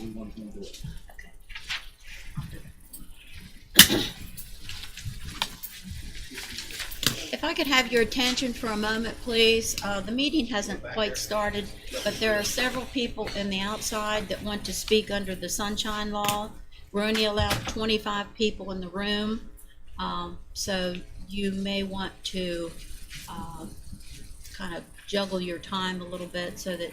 we want to do it. If I could have your attention for a moment, please. The meeting hasn't quite started, but there are several people in the outside that want to speak under the Sunshine Law. We're only allowed 25 people in the room, so you may want to kind of juggle your time a little bit so that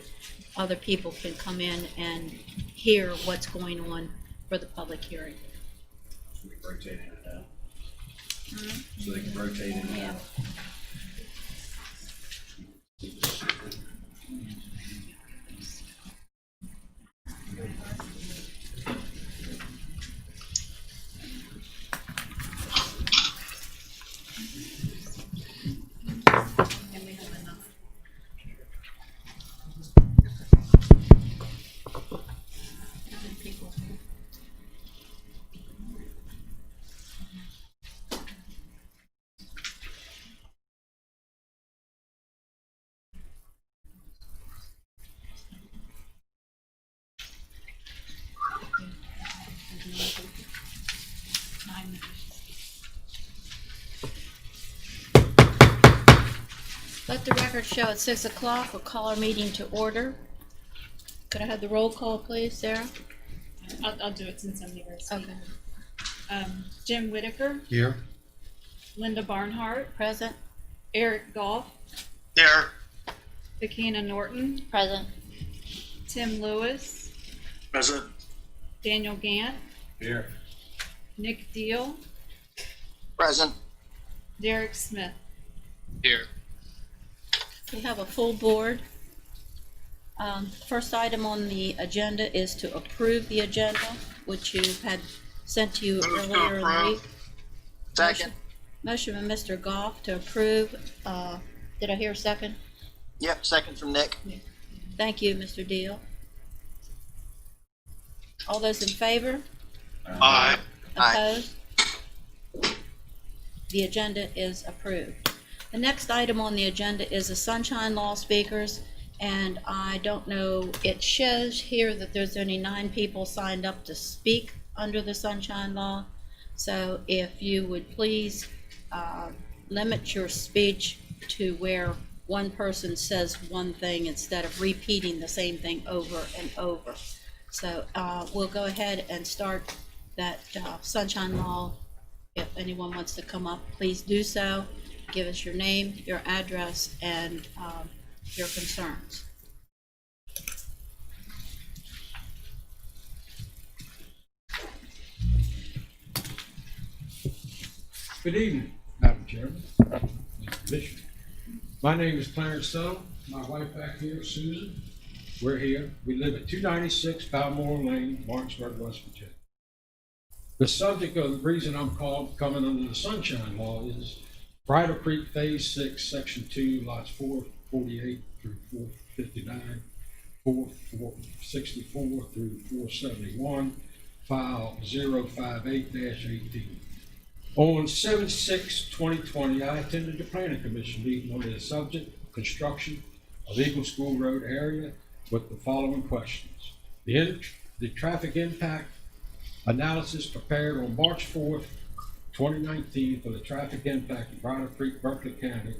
other people can come in and hear what's going on for the public hearing. So we rotate in and out. So they can rotate in and Yeah. out. Let the record show at 6 o'clock. We'll call our meeting to order. Could I have the roll call, please, Sarah? I'll do it since I'm here. Okay. Jim Whitaker, Here. Linda Barnhart, Present? Eric Goff, Here. Bekina Norton, Present. Tim Lewis, Present. Daniel Gant, Here. Nick Deal, Present. Derek Smith. Here. We have a full board. First item on the agenda is to approve the agenda, which you had sent to you Move to earlier in the approve. week. Second. Motion by Mr. Goff to approve. Did I hear a second? Yep, second from Nick. Thank you, Mr. Deal. All those in favor? Aye. Opposed? The agenda is approved. The next item on the agenda is the Sunshine Law speakers, and I don't know, it shows here that there's only 9 people signed up to speak under the Sunshine Law. So if you would please limit your speech to where one person says one thing instead of repeating the same thing over and over. So we'll go ahead and start that Sunshine Law. If anyone wants to come up, please do so. Give us your name, your address, and your concerns. Good evening, Madam Chairman, Mr. Commissioner. My name is Clarence Suttle. My wife back here, Susan. We're here. We live at 296 Balmore Lane, Martinsburg, West Virginia. The subject of the reason I'm coming under the Sunshine Law is Bridle Creek Phase 6, Section 2, lots 448 through 459, 464 through 471, file 058-18. On 7/6/2020, I attended the Planning Commission meeting on the subject, construction of Eagle School Road area with the following questions. The traffic impact analysis prepared on March 4th, 2019 for the traffic impact of Bridle Creek, Berkeley County.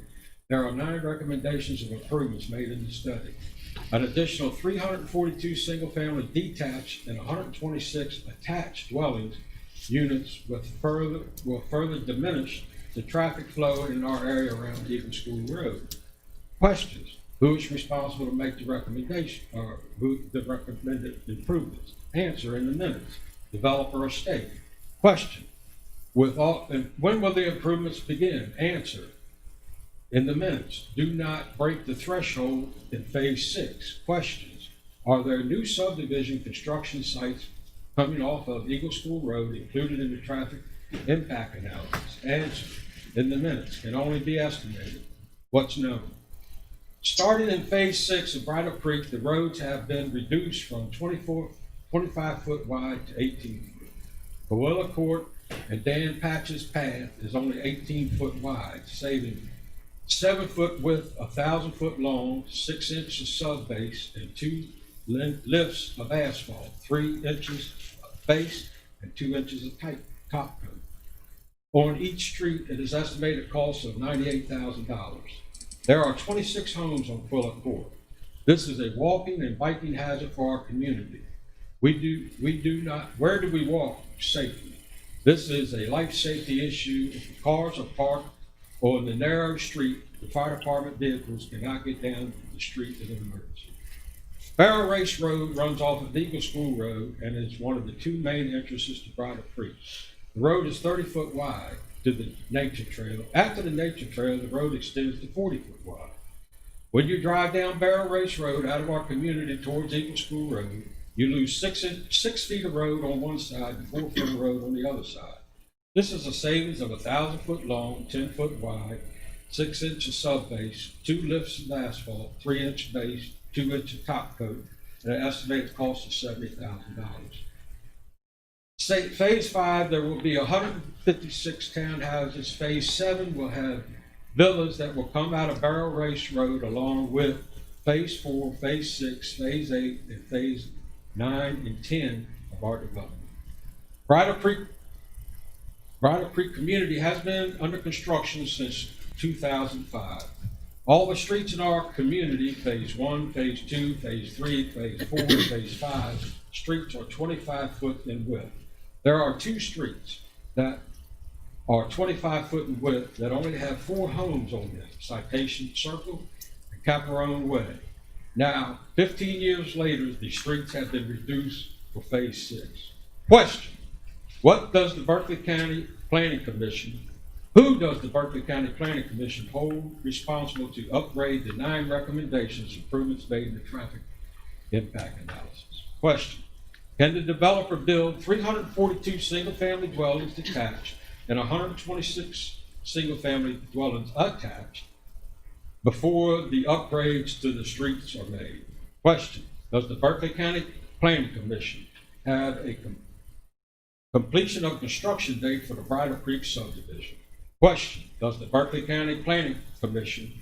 There are 9 recommendations of improvements made in the study. An additional 342 single-family detached and 126 attached dwellings units will further diminish the traffic flow in our area around Eagle School Road. Questions: who is responsible to make the recommendation or who the recommended improvements? Answer in the minutes. Developer or state. Question: when will the improvements begin? Answer in the minutes. Do not break the threshold in Phase 6. Questions: are there new subdivision construction sites coming off of Eagle School Road included in the traffic impact analysis? Answer in the minutes. Can only be estimated. What's known? Starting in Phase 6 of Bridle Creek, the roads have been reduced from 25 foot wide to 18 foot. Pawilla Court and Dan Patch's path is only 18 foot wide, saving 7 foot width, 1,000 foot long, 6 inches sub base, and 2 lifts of asphalt, 3 inches of base and 2 inches of top coat. On each street, it is estimated cost of $98,000. There are 26 homes on Quilla Court. This is a walking and biking hazard for our community. We do not, where do we walk safely? This is a life safety issue. If cars are parked on the narrow street, the fire department vehicles cannot get down the street in an emergency. Barrel Race Road runs off of Eagle School Road and is one of the 2 main entrances to Bridal Creek. The road is 30 foot wide to the nature trail. After the nature trail, the road extends to 40 foot wide. When you drive down Barrel Race Road out of our community towards Eagle School Road, you lose 6 feet of road on one side and 4 foot of road on the other side. This is a savings of 1,000 foot long, 10 foot wide, 6 inches sub base, 2 lifts of asphalt, 3 inch base, 2 inch of top coat, and an estimated cost of $70,000. Phase 5, there will be 156 townhouses. Phase 7 will have villas that will come out of Barrel Race Road along with Phase 4, Phase 6, Phase 8, and Phase 9 and 10 of our development. Bridal Creek community has been under construction since 2005. All the streets in our community, Phase 1, Phase 2, Phase 3, Phase 4, Phase 5, streets are 25 foot in width. There are 2 streets that are 25 foot in width that only have 4 homes on them, Citation Circle and Caperone Way. Now, 15 years later, the streets have been reduced for Phase 6. Question: what does the Berkeley County Planning Commission, who does the Berkeley County Planning Commission hold responsible to upgrade the 9 recommendations, improvements made in the traffic impact analysis? Question: can the developer build 342 single-family dwellings detached and 126 single-family dwellings attached before the upgrades to the streets are made? Question: does the Berkeley County Planning Commission have a completion of construction date for the Bridal Creek subdivision? Question: does the Berkeley County Planning Commission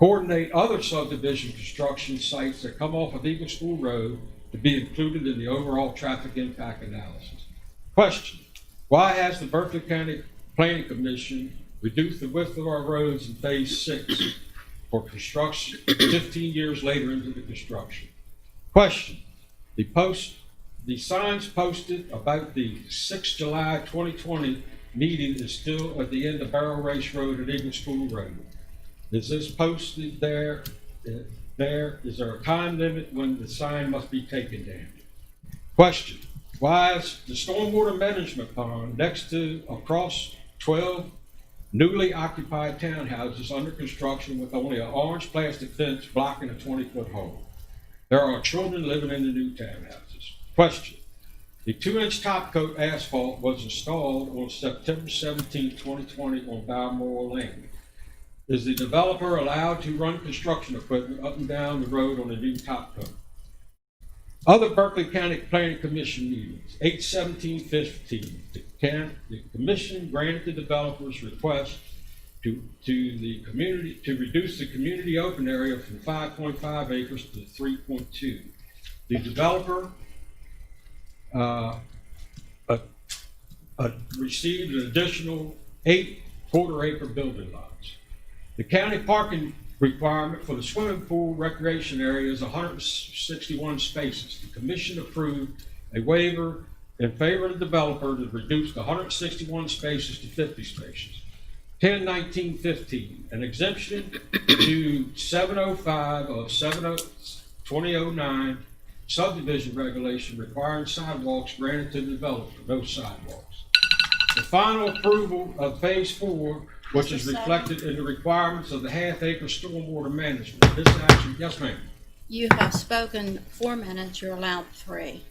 coordinate other subdivision construction sites that come off of Eagle School Road to be included in the overall traffic impact analysis? Question: why has the Berkeley County Planning Commission reduced the width of our roads in Phase 6 for construction 15 years later into the construction? Question: the signs posted about the 6 July 2020 meeting is still at the end of Barrel Race Road at Eagle School Road. Is this posted there? Is there a time limit when the sign must be taken down? Question: why is the stormwater management pond next to across 12 newly occupied townhouses under construction with only an orange plastic fence blocking a 20-foot hole? There are children living in the new townhouses. Question: the 2-inch top coat asphalt was installed on September 17, 2020 on Balmoral Lane. Is the developer allowed to run construction equipment up and down the road on a new top coat? Other Berkeley County Planning Commission meetings, 8/17/15. The commission granted the developer's request to reduce the community open area from 5.5 acres to 3.2. The developer received an additional 8 quarter-acre building lots. The county parking requirement for the swimming pool recreation area is 161 spaces. The commission approved a waiver in favor of the developer to reduce the 161 spaces to 50 spaces. 10/19/15, an exemption to 705 of 2009 subdivision regulation requiring sidewalks granted to the developer, no sidewalks. The final approval of Phase 4, which is reflected in the requirements of the half-acre stormwater management. This action, yes, ma'am. You have spoken 4 minutes, you're allowed 3.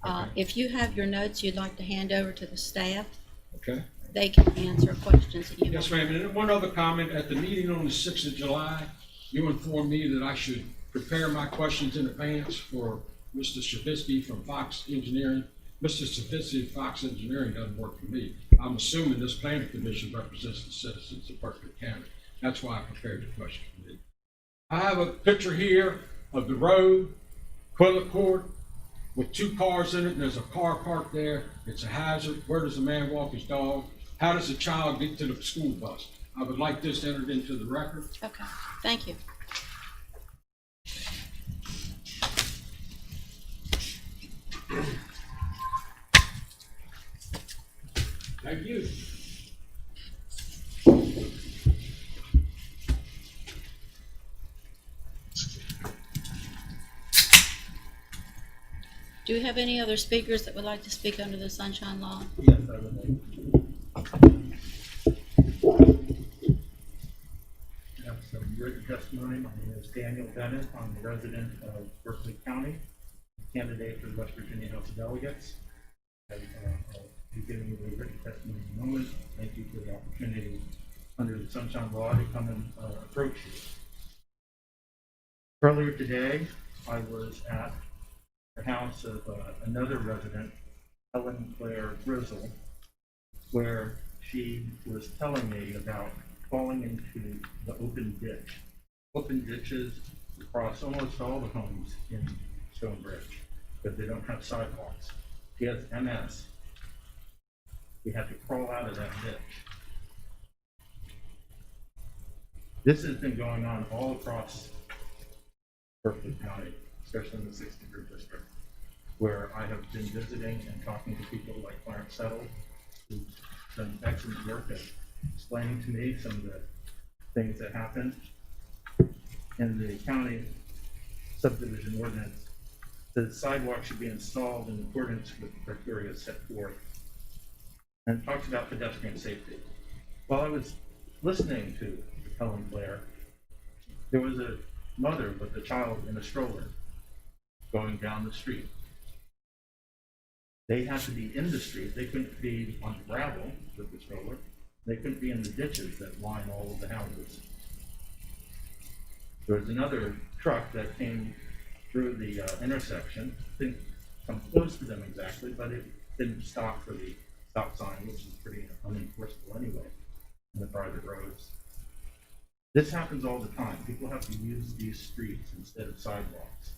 Okay. If you have your notes you'd like to hand over to the staff, Okay. they can answer questions that you Yes, have. ma'am. And one other comment. At the meeting on the 6th of July, you informed me that I should prepare my questions in advance for Mr. Shabisky from Fox Engineering. Mr. Shabisky of Fox Engineering doesn't work for me. I'm assuming this planning commission represents the citizens of Berkeley County. That's why I prepared the question for me. I have a picture here of the road Toilet cord with 2 cars in it, and there's a car parked there. It's a hazard. Where does a man walk his dog? How does a child get to the school bus? I would like this entered into the record. Okay, thank you. Thank you. Do you have any other speakers that would like to speak under the sunshine law? Yes, I would like. I have some written testimony. My name is Daniel Bennett. I'm a resident of Berkeley County, candidate for the West Virginia House of Delegates. I'll be giving you the written testimony in a moment. Thank you for the opportunity under the sunshine law to come and approach you. Earlier today, I was at the house of another resident, Helen Claire Grizzle, where she was telling me about falling into the open ditch. Open ditches across almost all the homes in Stonebridge, because they don't have sidewalks. She has MS. We have to crawl out of that ditch. This has been going on all across Berkeley County, especially in the 6th Degree District, where I have been visiting and talking to people like Clarence Settle, who's done excellent work at explaining to me some of the things that happen in the county subdivision ordinance. The sidewalk should be installed in accordance with the criteria set forth, and talks about pedestrian safety. While I was listening to Helen Claire, there was a mother with a child in a stroller going down the street. They had to be in the street. They couldn't be on gravel with the stroller. They couldn't be in the ditches that line all of the houses. There was another truck that came through the intersection. Didn't come close to them exactly, but it didn't stop for the stop sign, which is pretty unenforceable anyway in the private roads. This happens all the time. People have to use these streets instead of sidewalks.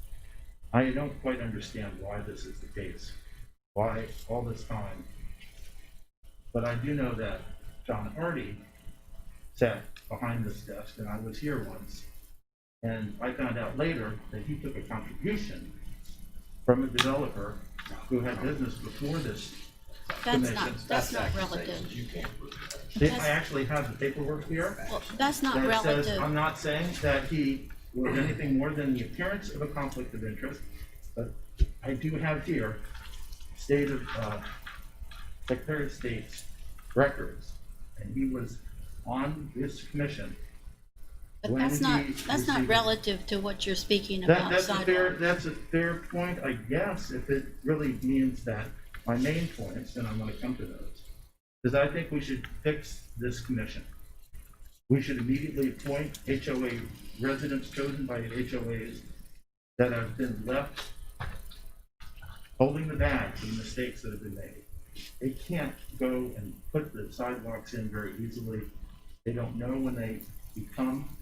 I don't quite understand why this is the case, why all this time. But I do know that John Hardy sat behind this desk, and I was here once, and I found out later that he took a contribution from a developer who had business before this commission. That's not relative. You can't prove that. I actually have the paperwork here. Well, that's not That says, relative. I'm not saying that he was anything more than the appearance of a conflict of interest, but I do have here state of Secretary of State's records, and he was on this commission. But when that's he not received- relative to what you're speaking about That's sidewalk. a fair point, I guess, if it really means that. My main points, and I'm going to come to those, is I think we should fix this commission. We should immediately appoint HOA residents chosen by HOAs that have been left holding the bag for the mistakes that have been made. They can't go and put the sidewalks in very easily. They don't know when they become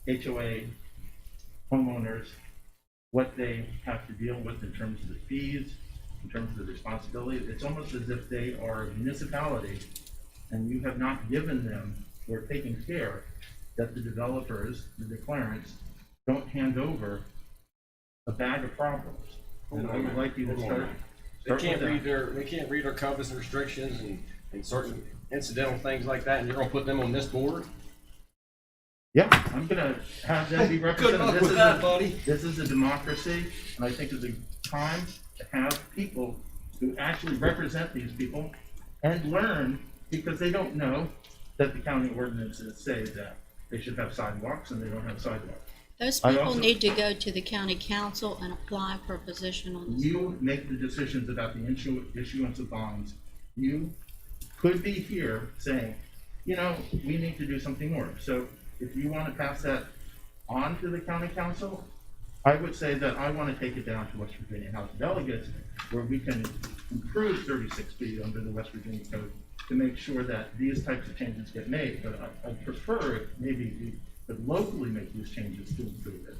HOA homeowners what they have to deal with in terms of the fees, in terms of the responsibility. It's almost as if they are a municipality and you have not given them or taken care that the developers, the declarants, don't hand over a bag of problems. And I would like you to start. They can't read our covenants and restrictions and certain incidental things like that, and you're gonna put them on this board? Yeah, I'm gonna have them be represented. Good luck with that, buddy. This is a democracy, and I think it's a time to have people who actually represent these people and learn, because they don't know that the county ordinances say that they should have sidewalks and they don't have sidewalks. Those I people also- need to go to the county council and apply for a position on this. You make the decisions about the issuance of bonds. You could be here saying, you know, we need to do something more. So if you want to pass that on to the county council, I would say that I want to take it down to West Virginia House of Delegates, where we can improve 36B under the West Virginia Code to make sure that these types of changes get made. But I prefer it maybe we could locally make these changes to improve it.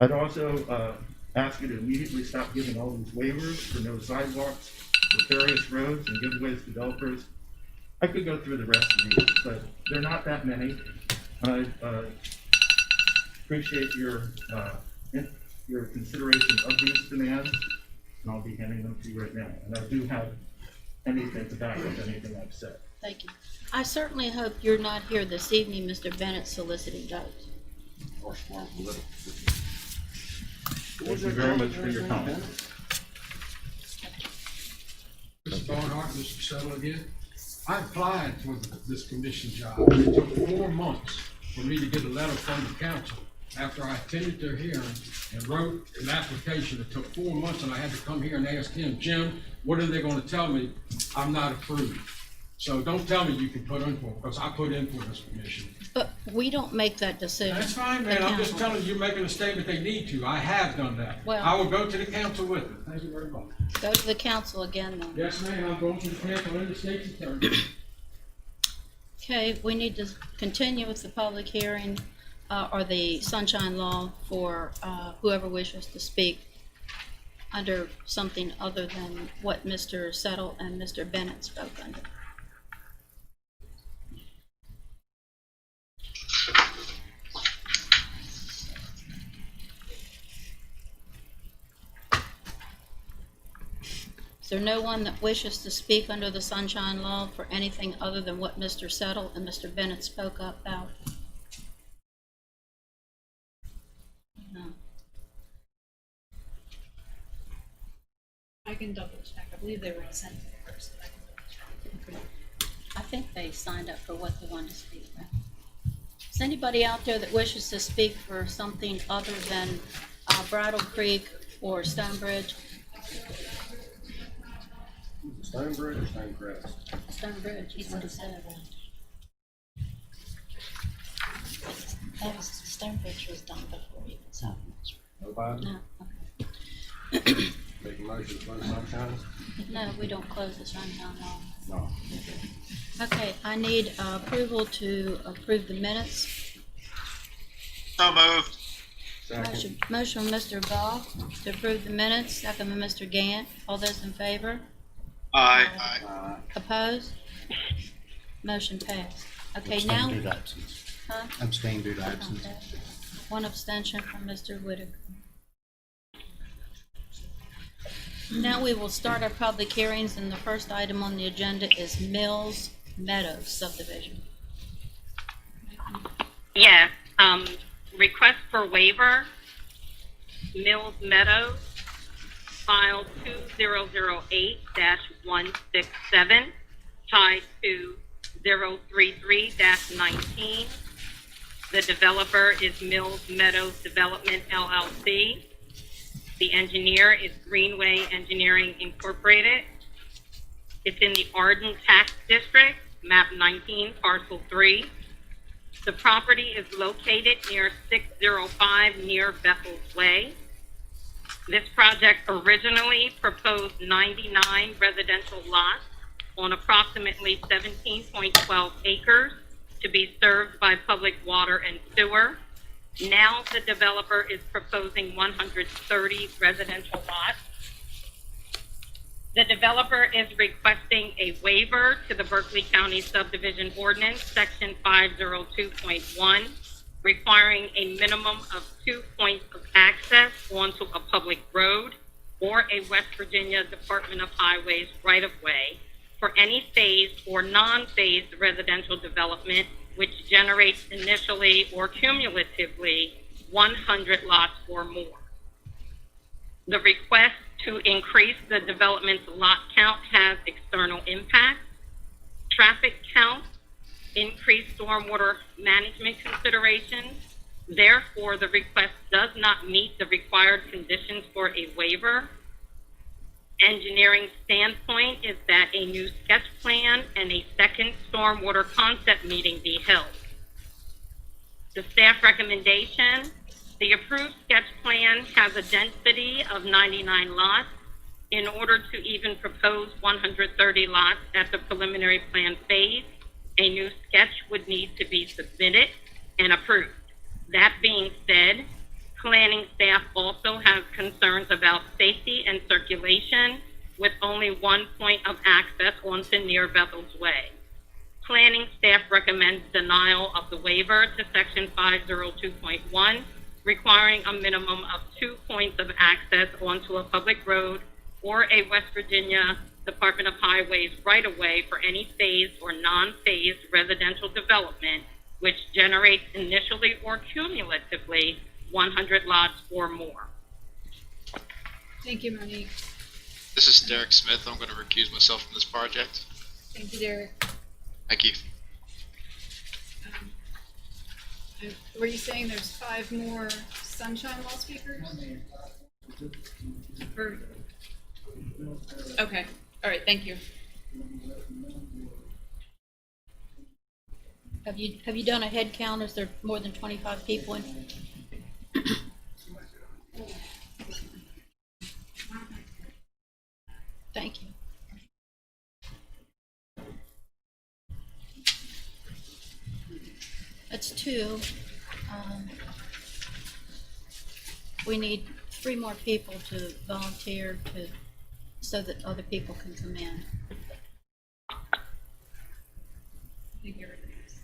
I'd also ask you to immediately stop giving all these waivers for no sidewalks, for various roads and giveaways to developers. I could go through the rest of these, but they're not that many. I appreciate your consideration of these demands, and I'll be handing them to you right now. And I do have anything to back up anything I've said. Thank you. I certainly hope you're not here this evening, Mr. Bennett, soliciting votes. Or small political. Thank you very much for your comment. Mr. Barnhart, Mr. Settle again. I applied for this commission job. It took 4 months for me to get a letter from the council. After I attended their hearing and wrote an application, it took 4 months, and I had to come here and ask him, Jim, what are they gonna tell me? I'm not approved. So don't tell me you can put in for, because I put in for this commission. But we don't make that decision. That's fine, man. The I'm just council. telling you, you're making a statement they need to. I have done that. Well- I will go to the council with it. Thank you very much. Go to the council again then. Yes, ma'am, I'm going to the council and the state's attorney. Okay, we need to continue with the public hearing, or the sunshine law for, whoever wishes to speak under something other than what Mr. Settle and Mr. Bennett spoke under. Is there no one that wishes to speak under the sunshine law for anything other than what Mr. Settle and Mr. Bennett spoke about? No. I can double check. I believe they were sent first. But I can double check. I think they signed up for what they wanted to speak about. Is anybody out there that wishes to speak for something other than Brattle Creek or Stonebridge? Stonebridge or Stonecrest? Stonebridge, he would have said. That was, Stonebridge was done before even so. Nobody? No, okay. Make a motion to close sunshine? No, we don't close the sunshine law. No. Okay, I need approval to approve the minutes. So moved. Motion from Mr. Goff to approve the minutes, second by Mr. Gant. All those in favor? Aye. Opposed? Motion passed. Okay, Abstain now, due to absence. huh? Abstain due to absence. Okay. One abstention from Mr. Whitaker. Now we will start our public hearings, and the first item on the agenda is Mills Meadows subdivision. Yes, request for waiver, Mills Meadows, file 2008-167, tied to 033-19. The developer is Mills Meadows Development LLC. The engineer is Greenway Engineering Incorporated. It's in the Arden Tax District, map 19, parcel 3. The property is located near 605 near Bethel's Way. This project originally proposed 99 residential lots on approximately 17.12 acres to be served by public water and sewer. Now the developer is proposing 130 residential lots. The developer is requesting a waiver to the Berkeley County Subdivision Ordinance, Section 502.1, requiring a minimum of 2 points of access onto a public road or a West Virginia Department of Highways right-of-way for any phased or non-phased residential development which generates initially or cumulatively 100 lots or more. The request to increase the development's lot count has external impacts, traffic count, increased stormwater management considerations. Therefore, the request does not meet the required conditions for a waiver. Engineering standpoint is that a new sketch plan and a second stormwater concept meeting be held. The staff recommendation, the approved sketch plan has a density of 99 lots. In order to even propose 130 lots at the preliminary plan phase, a new sketch would need to be submitted and approved. That being said, Planning staff also has concerns about safety and circulation with only one point of access onto Near Bethel's Way. Planning staff recommends denial of the waiver to section 502.1, requiring a minimum of 2 points of access onto a public road or a West Virginia Department of Highways right-of-way for any phased or non-phased residential development which generates initially or cumulatively 100 lots or more. Thank you, Monique. This is Derek Smith. I'm going to recuse myself from this project. Thank you, Derek. Thank you. Were you saying there's 5 more sunshine law speakers? Or- Okay, all right, thank you. Have you done a head count? Is there more than 25 people in? Thank you. That's 2. We need 3 more people to volunteer so that other people can come in. I think everything is.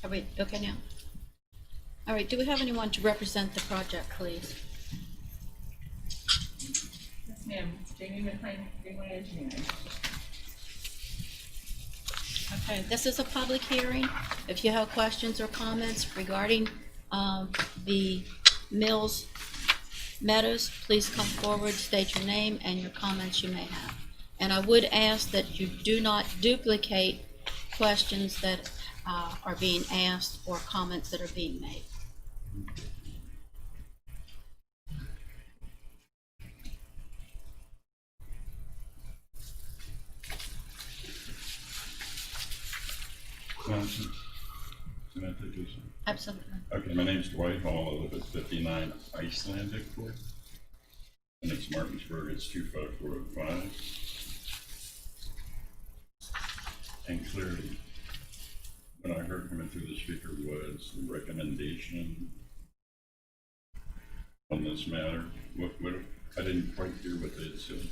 Are we okay now? All right, do we have anyone to represent the project, please? Yes, ma'am. Jamie McLean, Greenway Engineering. Okay, this is a public hearing. If you have questions or comments regarding the Mills Meadows, please come forward, state your name and your comments you may have. And I would ask that you do not duplicate questions that are being asked or comments that are being made. Johnson. Can I take this? Absolutely. Okay, my name's Dwight Hall. I live at 59 Icelandic Court. And it's Martinsburg. It's 25405. And clearly, what I heard coming through the speaker was the recommendation on this matter. What I didn't quite hear what they had said.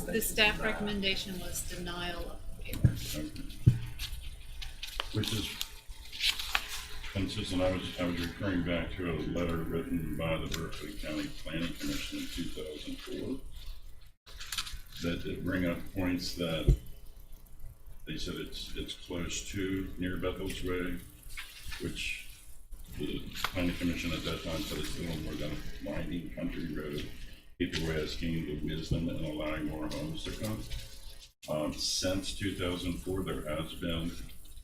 The staff recommendation was denial of the waiver. Okay. Which is consistent. I was referring back to a letter written by the Berkeley County Planning Commission in 2004 that did bring up points that they said it's close to Near Bethel's Way, which the Planning Commission at that time said it's a little more than a winding country road. People were asking the wisdom and allowing more homes to come. Since 2004, there has been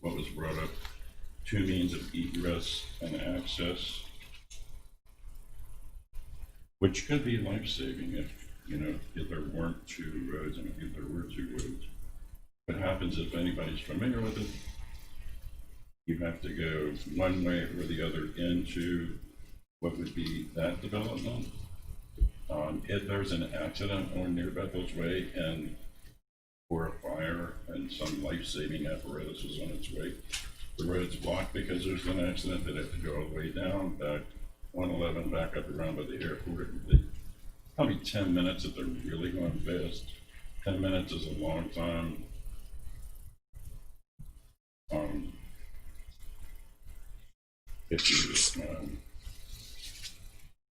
what was brought up, 2 means of egress and access, which could be life-saving if there weren't 2 roads, and if there were 2 roads. What happens if anybody's familiar with it, you have to go one way or the other into what would be that development. If there's an accident on Near Bethel's Way and or a fire and some life-saving apparatus is on its way, the road's blocked because there's an accident, they'd have to go all the way down, back 111, back up around by the airport. Probably 10 minutes if they're really going fast. 10 minutes is a long time. If your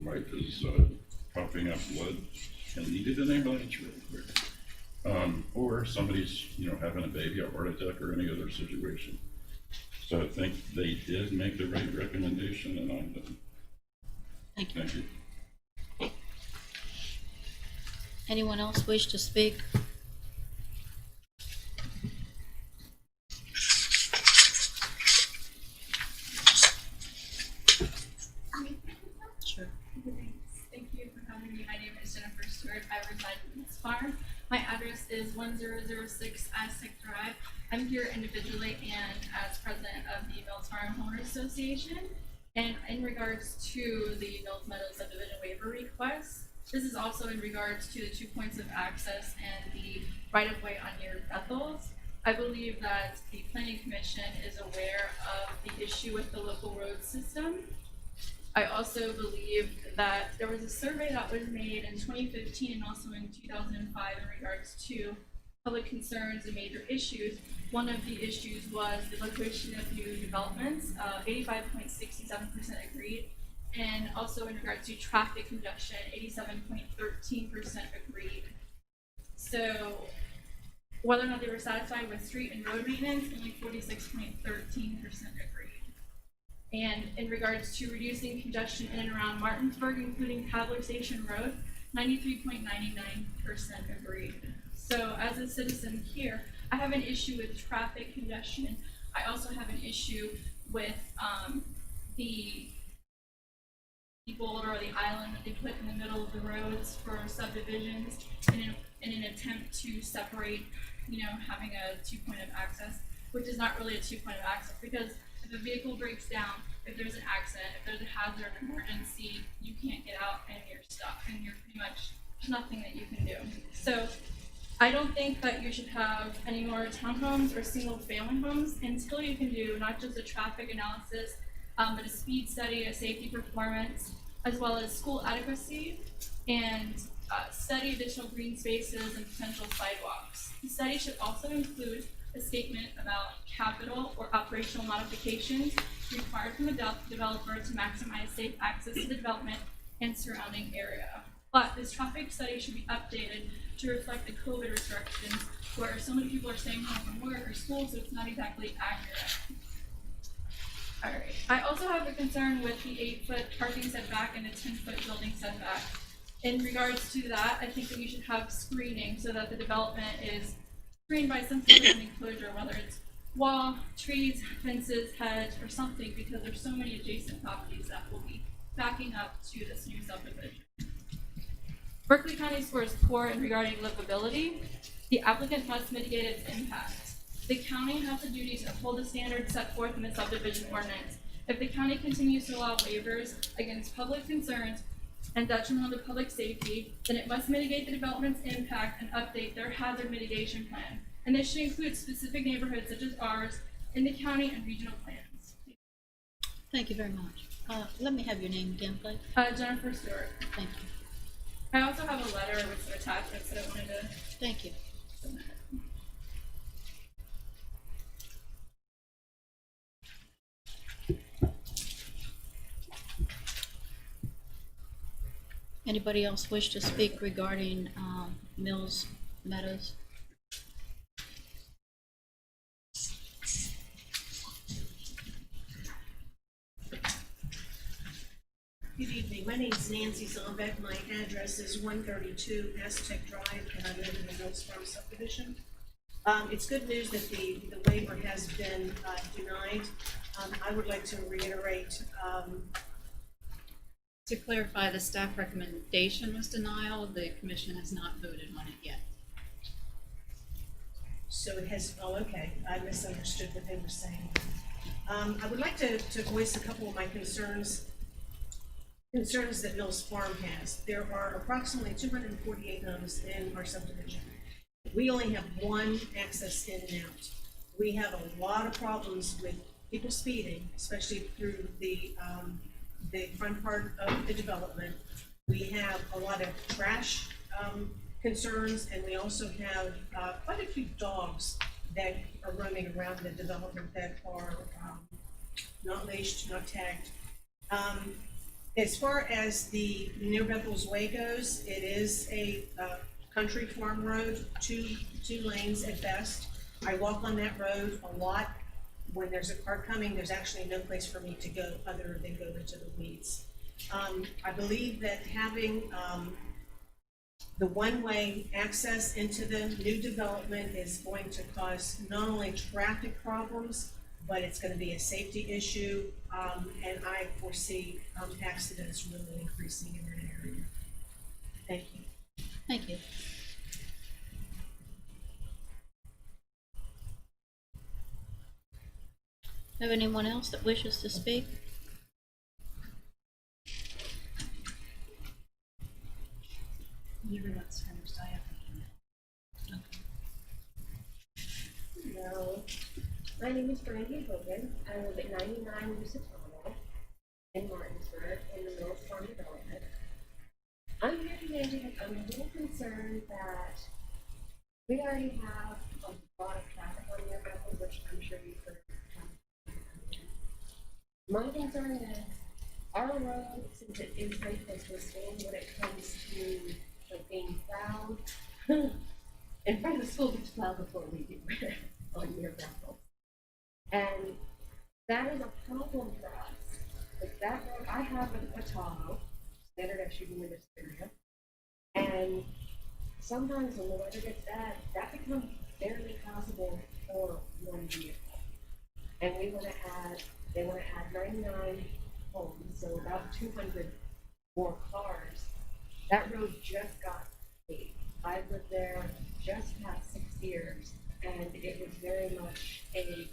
wife is coughing up blood and needed an ambulance real quick. Or somebody's, having a baby, a heart attack, or any other situation. So I think they did make the right recommendation, and I'm done. Thank you. Thank you. Anyone else wish to speak? Sure. Thank you for having me. My name is Jennifer Stewart. I reside in this farm. My address is 1006 Aztec Drive. I'm here individually and as president of the Mills Farm Homeowners Association. And in regards to the Mills Meadows subdivision waiver request, this is also in regards to the 2 points of access and the right-of-way on near Bethel's. I believe that the Planning Commission is aware of the issue with the local road system. I also believe that there was a survey that was made in 2015 and also in 2005 in regards to public concerns and major issues. One of the issues was the location of new developments, 85.67% agreed, and also in regards to traffic congestion, 87.13% agreed. So whether or not they were satisfied with street and road maintenance, only 46.13% agreed. And in regards to reducing congestion in and around Martinsburg, including Cavler Station Road, 93.99% agreed. So as a citizen here, I have an issue with traffic congestion. I also have an issue with the boulder or the island that they put in the middle of the roads for subdivisions in an attempt to separate, having a 2-point of access, which is not really a 2-point of access, because if a vehicle breaks down, if there's an accident, if there's a hazard, emergency, you can't get out and you're stuck and you're pretty much, there's nothing that you can do. So I don't think that you should have any more townhomes or single family homes until you can do not just a traffic analysis, but a speed study, a safety performance, as well as school adequacy, and study additional green spaces and potential sidewalks. The study should also include a statement about capital or operational modifications required from the developer to maximize safe access to the development and surrounding area. But this traffic study should be updated to reflect the COVID restrictions, where so many people are staying home from work or school, so it's not exactly accurate. All right. I also have a concern with the 8-foot parking setback and the 10-foot building setback. In regards to that, I think that you should have screening so that the development is screened by some sort of an enclosure, whether it's wall, trees, fences, hedge, or something, because there's so many adjacent properties that will be backing up to this new subdivision. Berkeley County scores poor in regarding livability. The applicant must mitigate its impact. The county has a duty to uphold the standards set forth in the subdivision ordinance. If the county continues to allow waivers against public concerns and detriment to public safety, then it must mitigate the development's impact and update their hazard mitigation plan. And this should include specific neighborhoods such as ours in the county and regional plans. Thank you very much. Let me have your name again, please. Jennifer Stewart. Thank you. I also have a letter with some attachments that I wanted to Thank you. submit. Anybody else wish to speak regarding Mills Meadows? Good evening. My name is Nancy Zombeck. My address is 132 Aztec Drive, and I live in the Mills Farm subdivision. It's good news that the waiver has been denied. I would like to reiterate. To clarify, the staff recommendation was denial. The commission has not voted on it yet. So it has, oh, okay. I misunderstood what they were saying. I would like to voice a couple of my concerns that Mills Farm has. There are approximately 248 homes in our subdivision. We only have one access in and out. We have a lot of problems with people speeding, especially through the front part of the development. We have a lot of trash concerns, and we also have quite a few dogs that are roaming around the development that are not leashed, not tagged. As far as the near Bethel's Way goes, it is a country farm road, two lanes at best. I walk on that road a lot. When there's a car coming, there's actually no place for me to go other than go into the weeds. I believe that having the one-way access into the new development is going to cause not only traffic problems, but it's going to be a safety issue, and I foresee accidents really increasing in that area. Thank you. Thank you. Have anyone else that wishes to speak? Hello, my name is Brandy Hogan. I live at 99 Lusitano in Martinsburg in the Mills Farm Development. I'm here today because I'm a little concerned that we already have a lot of traffic on the road, which I'm sure you've heard. My concern is our road, since it is very close to a school, when it comes to being plowed, in front of the school, gets plowed before we do on your gravel. And that is a problem for us. Like that road, I have a Tahoe, standard SUV in this area, and sometimes when the weather gets bad, that becomes barely possible for one vehicle. And they want to add 99 homes, so about 200 more cars. That road just got paved. I've lived there just past 6 years, and it was very much a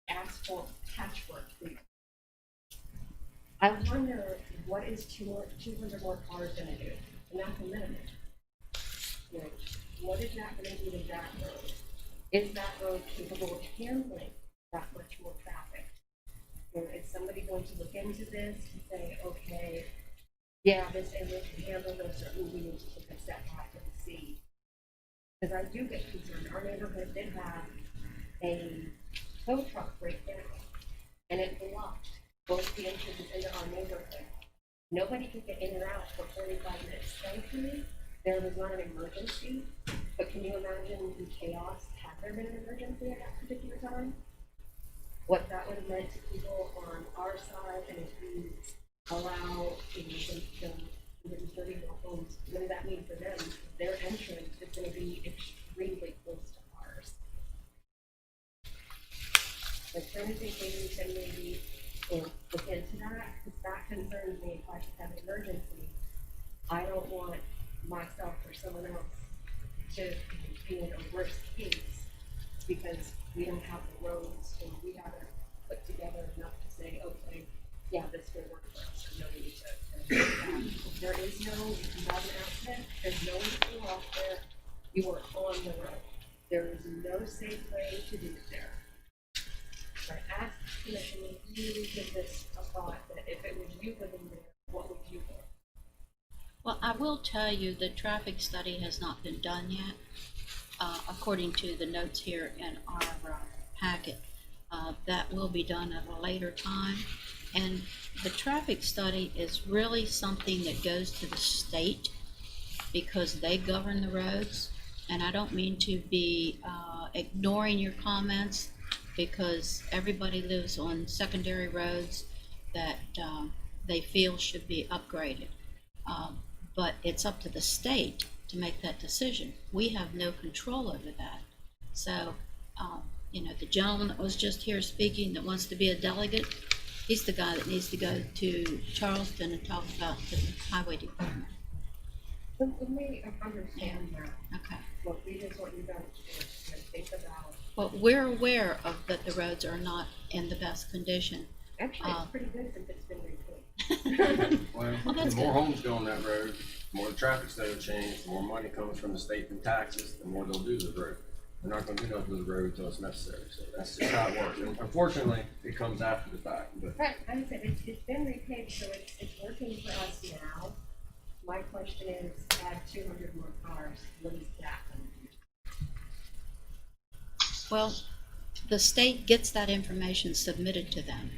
asphalt patchwork. I wonder what is 200 more cars gonna do, and that's a minimum. You know, what is that gonna do to that road? Is that road capable of handling that much more traffic? You know, is somebody going to look into this and say, okay, yeah, this area can handle this, or we need to take a step back and see? Because I do get concerned. Our neighborhood did have a tow truck break down, and it blocked both the entrances into our neighborhood. Nobody could get in or out for 45 minutes. Thankfully, there was not an emergency, but can you imagine the chaos had there been an emergency at that particular time? What that would have meant to people on our side, and if we allow, you know, the 130 more homes, what does that mean for them? Their entrance is going to be extremely close to ours. I'm trying to think maybe we can maybe look into that, because that concerns me. If I should have an emergency, I don't want myself or someone else to be in a worse case because we don't have the roads and we haven't put together enough to say, okay, yeah, this will work for us, or no, we need to. There is no, if you have an accident, there's no one to pull off there. You are on the road. There is no safe way to do it there. So I asked the commission to really give this a thought, that if it was you living there, what would you do? Well, I will tell you the traffic study has not been done yet, according to the notes here in our packet. That will be done at a later time. And the traffic study is really something that goes to the state because they govern the roads. And I don't mean to be ignoring your comments, because everybody lives on secondary roads that they feel should be upgraded. But it's up to the state to make that decision. We have no control over that. So, you know, the gentleman that was just here speaking that wants to be a delegate, he's the guy that needs to go to Charleston and talk about the highway department. We may understand that. Okay. What we just want you guys to think about. Well, we're aware of that the roads are not in the best condition. Actually, it's pretty good since it's been repaved. Well, Well, the that's more good. homes go on that road, the more the traffic study will change, the more money comes from the state from taxes, the more they'll do to the road. They're not gonna do nothing to the road until it's necessary, so that's just how it works. And unfortunately, it comes after the fact, but Right, like I said, it's been repaved, so it's working for us now. My question is, add 200 more cars, what is that going to do? Well, the state gets that information submitted to them.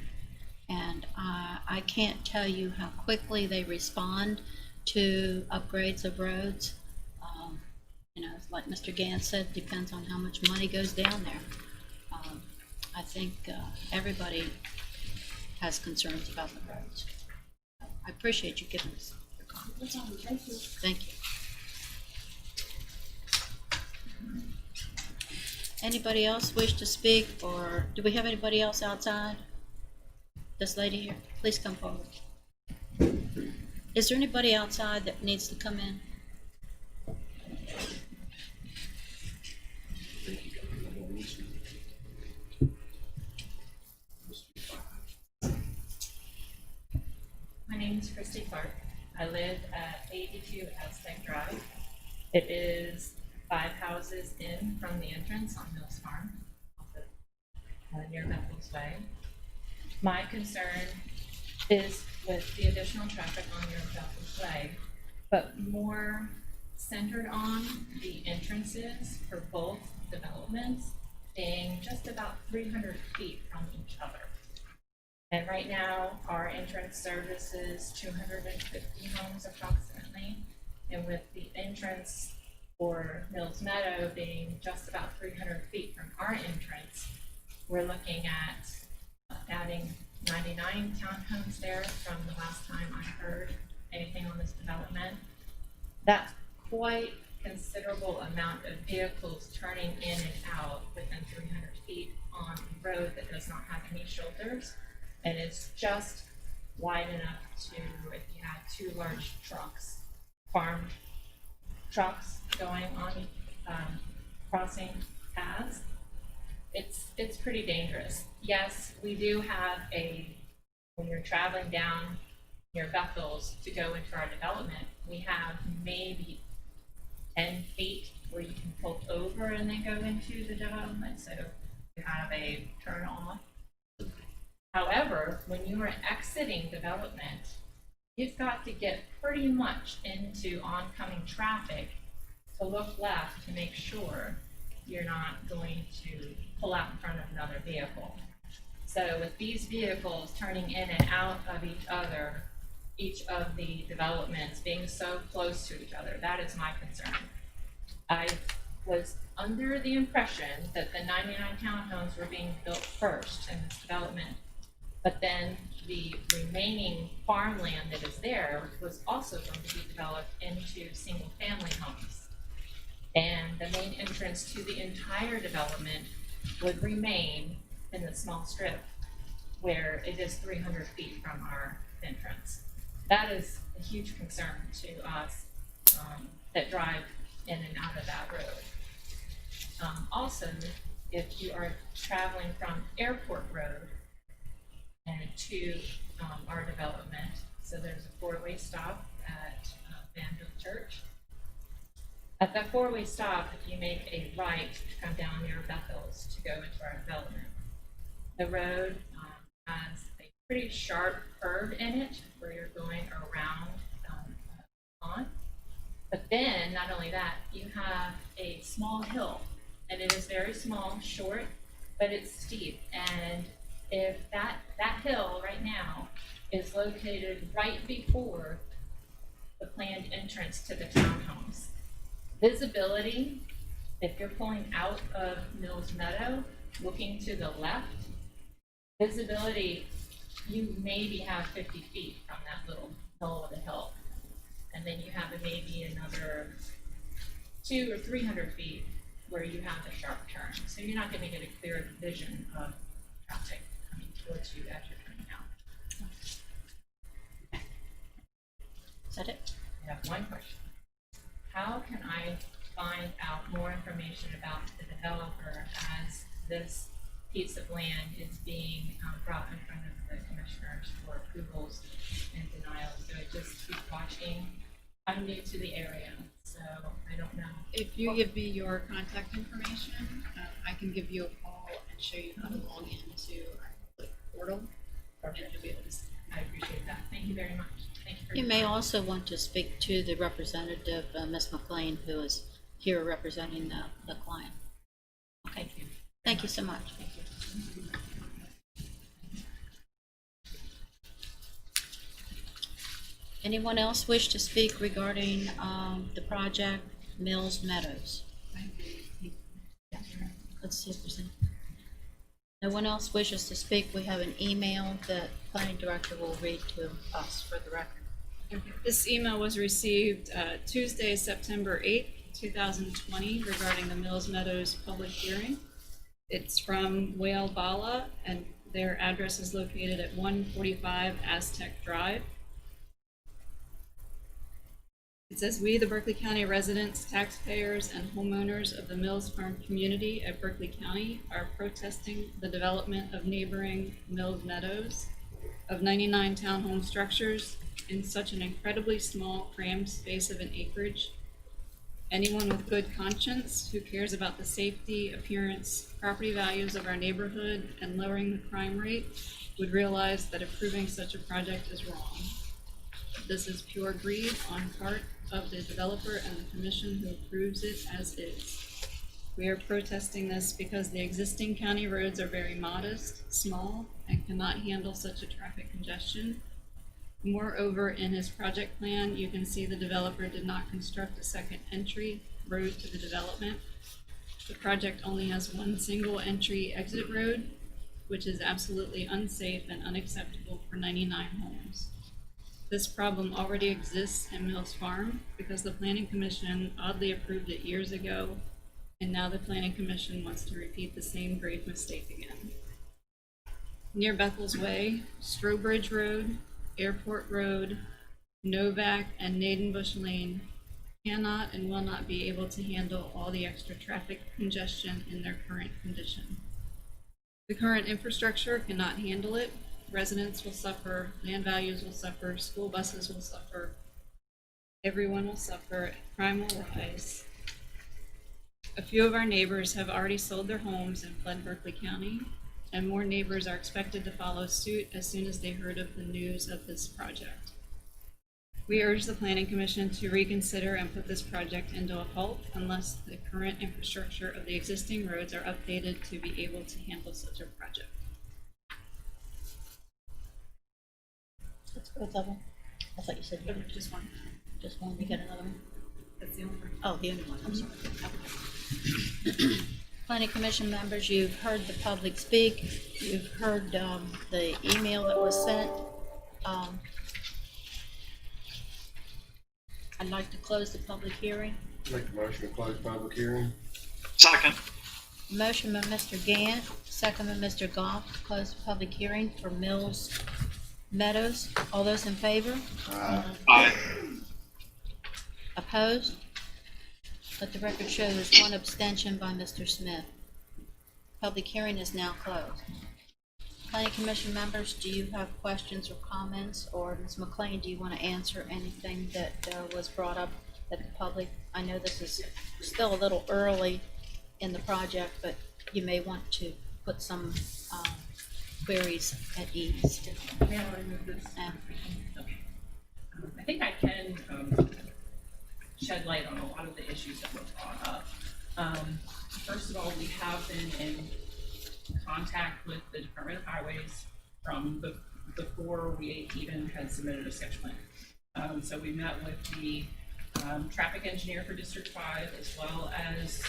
And I can't tell you how quickly they respond to upgrades of roads. You know, like Mr. Gantz said, depends on how much money goes down there. I think everybody has concerns about the roads. I appreciate you giving us your comments. Thank you. Thank you. Anybody else wish to speak, or do we have anybody else outside? This lady here, please come forward. Is there anybody outside that needs to come in? name is Christy Clark. I live at 82 Aztec Drive. It is 5 houses in from the entrance on Mills Farm, near Bethel's Way. My concern is with the additional traffic on near Bethel's Way, but more centered on the entrances for both developments being just about 300 feet from each other. And right now, our entrance services 250 homes approximately, and with the entrance for Mills Meadow being just about 300 feet from our entrance, we're looking at adding 99 townhomes there from the last time I heard anything on this development. That's quite considerable amount of vehicles turning in and out within 300 feet on a road that does not have any shoulders. And it's just wide enough to, if you had 2 large trucks, farm trucks going on, crossing paths, it's pretty dangerous. Yes, we do have when you're traveling down near Bethel's to go into our development, we have maybe 10 feet where you can pull over and then go into the development, so you have a turn off. However, when you are exiting development, you've got to get pretty much into oncoming traffic to look left to make sure you're not going to pull out in front of another vehicle. So with these vehicles turning in and out of each of the developments being so close to each other, that is my concern. I was under the impression that the 99 townhomes were being built first in this development, but then the remaining farmland that is there was also going to be developed into single-family homes. And the main entrance to the entire development would remain in the small strip where it is 300 feet from our entrance. That is a huge concern to us that drive in and out of that road. Also, if you are traveling from Airport Road and to our development, so there's a 4-way stop at Vanville Church. At that 4-way stop, you make a right to come down near Bethel's to go into our development. The road has a pretty sharp curve in it where you're going around on. But then, not only that, you have a small hill, and it is very small, short, but it's steep. And if that hill right now is located right before the planned entrance to the townhomes, visibility, if you're pulling out of Mills Meadow, looking to the left, visibility, you maybe have 50 feet from that little hill of a hill. And then you have maybe another 200 or 300 feet where you have the sharp turn. So you're not going to get a clear vision of traffic coming towards you as you're turning out. Is that it? I have one question. How can I find out more information about the developer as this piece of land is being brought in front of the commissioners for approvals and denials? Do I just keep watching? I'm new to the area, so I don't know. If you give me your contact information, I can give you a call and show you how to log into our public portal. And you'll be able to see. I appreciate that. Thank you very much. Thank you for You your may time. also want to speak to the representative, Ms. McLean, who is here representing the client. Okay. Thank you. Thank you so much. Thank you. Anyone else wish to speak regarding the project Mills Meadows? Let's see if there's any. No one else wishes to speak. We have an email that planning director will read to us for the record. This email was received Tuesday, September 8th, 2020, regarding the Mills Meadows public hearing. It's from Whale Bala, and their address is located at 145 Aztec Drive. It says, "We, the Berkeley County residents, taxpayers, and homeowners of the Mills Farm community at Berkeley County are protesting the development of neighboring Mills Meadows of 99 townhome structures in such an incredibly small crammed space of an acreage. Anyone with good conscience who cares about the safety, appearance, property values of our neighborhood and lowering the crime rate would realize that approving such a project is wrong. This is pure greed on part of the developer and the commission who approves it as is. We are protesting this because the existing county roads are very modest, small, and cannot handle such a traffic congestion. Moreover, in his project plan, you can see the developer did not construct a second entry road to the development. The project only has one single entry exit road, which is absolutely unsafe and unacceptable for 99 homes. This problem already exists in Mills Farm because the Planning Commission oddly approved it years ago, and now the Planning Commission wants to repeat the same grave mistake again. Near Bethel's Way, Strobridge Road, Airport Road, Novak, and Nadenbush Lane cannot and will not be able to handle all the extra traffic congestion in their current condition. The current infrastructure cannot handle it. Residents will suffer, land values will suffer, school buses will suffer, everyone will suffer, crime will rise. A few of our neighbors have already sold their homes and fled Berkeley County, and more neighbors are expected to follow suit as soon as they heard of the news of this project. We urge the Planning Commission to reconsider and put this project into a halt unless the current infrastructure of the existing roads are updated to be able to handle such a project. That's both of them. I thought you said you Just one. just wanted to get another one. That's the only one. Oh, the only one, I'm sorry. Okay. Planning Commission members, you've heard the public speak, you've heard the email that was sent. I'd like to close the public hearing. Make a motion to close public hearing. Second. Motion by Mr. Gant, second by Mr. Goff, to close the public hearing for Mills Meadows. All those in favor? Aye. Opposed? Let the record show there's one abstention by Mr. Smith. Public hearing is now closed. Planning Commission members, do you have questions or comments? Or Ms. McLean, do you want to answer anything that was brought up at the public? I know this is still a little early in the project, but you may want to put some queries at ease. May I remove this? Okay. I think I can shed light on a lot of the issues that were brought up. First of all, we have been in contact with the Department of Highways from before we even had submitted a sketch plan. So we met with the traffic engineer for District 5 as well as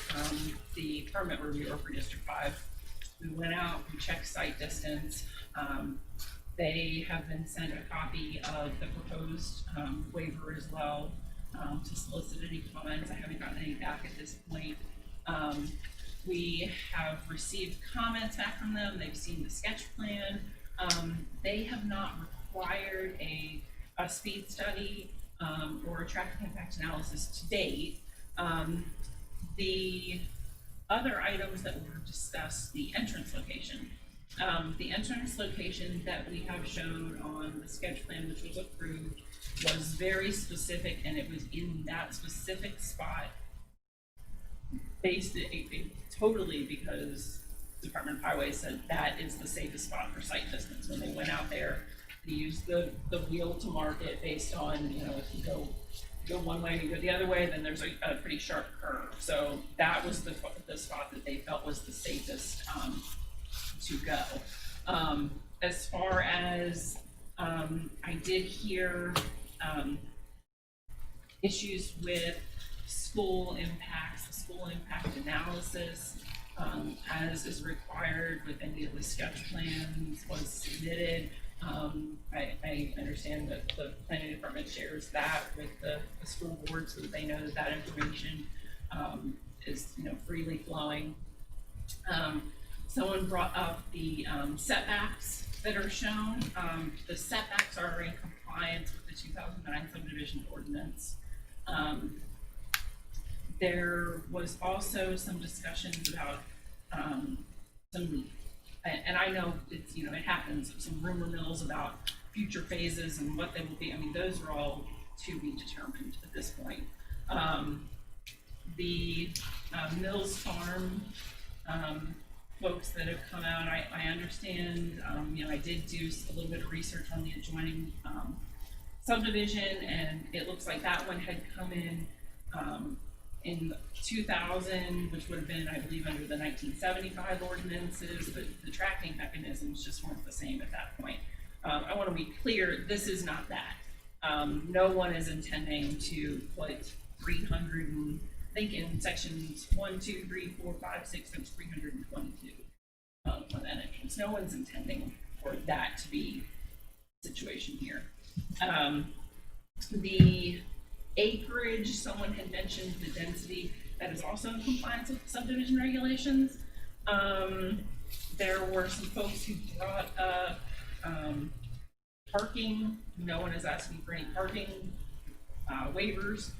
the permit reviewer for District 5. We went out, we checked site distance. They have been sent a copy of the proposed waiver as well to solicit any comments. I haven't gotten any back at this point. We have received comments back from them. They've seen the sketch plan. They have not required a speed study or a traffic impact analysis to date. The other items that were discussed, the entrance location. The entrance location that we have shown on the sketch plan, which was approved, was very specific, and it was in that specific spot based totally because Department of Highway said that is the safest spot for sight distance. When they went out there, they used the wheel to mark it based on, you know, if you go one way and you go the other way, then there's a pretty sharp curve. So that was the spot that they felt was the safest to go. As far as I did hear issues with school impacts, the school impact analysis, as is required with any of the sketch plans was submitted. I understand that the planning department shares that with the school board so that they know that that information is, you know, freely flowing. Someone brought up the setbacks that are shown. The setbacks are in compliance with the 2009 subdivision ordinance. There was also some discussions about some, and I know it's, you know, it happens, some rumor mills about future phases and what they will be, I mean, those are all to be determined at this point. The Mills Farm folks that have come out, I understand, you know, I did do a little bit of research on the adjoining subdivision, and it looks like that one had come in 2000, which would have been, I believe, under the 1975 ordinances, but the tracking mechanisms just weren't the same at that point. I want to be clear, this is not that. No one is intending to put 300, and I think in sections 1, 2, 3, 4, 5, 6, there's 322 on that entrance. No one's intending for that to be the situation here. The acreage, someone had mentioned the density, that is also in compliance with subdivision regulations. There were some folks who brought up parking. No one is asking for any parking waivers.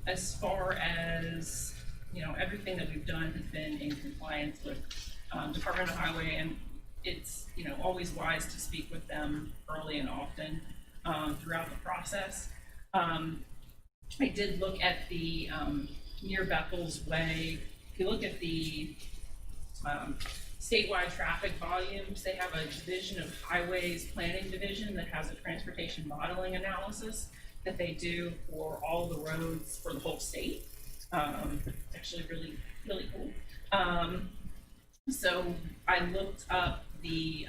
As far as, you know, everything that we've done has been in compliance with Department of Highway, and it's, you know, always wise to speak with them early and often throughout the process. I did look at the near Bethel's Way. If you look at the statewide traffic volumes, they have a division of highways planning division that has a transportation modeling analysis that they do for all the roads for the whole state. It's actually really, really cool. So I looked up the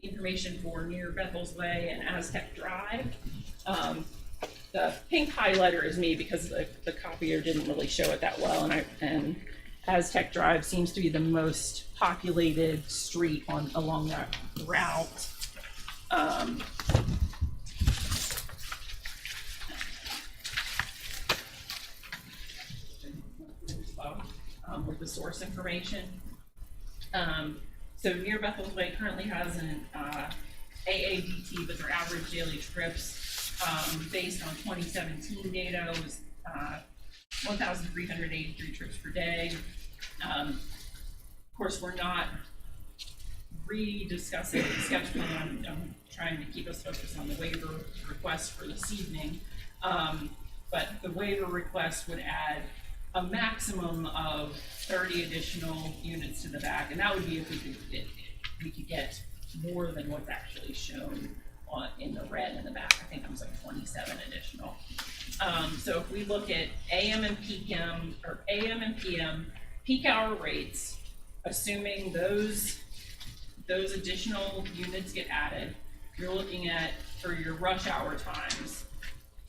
information for near Bethel's Way and Aztec Drive. The pink highlighter is me because the copier didn't really show it that well, and Aztec Drive seems to be the most populated street along that route. With the source information. So near Bethel's Way currently has an AADT, but their average daily trips based on 2017 data was 1,383 trips per day. Of course, we're not rediscussing the sketch plan. I'm trying to keep us focused on the waiver request for this evening. But the waiver request would add a maximum of 30 additional units to the back, and that would be if we could get more than what's actually shown in the red in the back. I think it was like 27 additional. So if we look at AM and PM peak hour rates, assuming those additional units get added, you're looking at, for your rush hour times,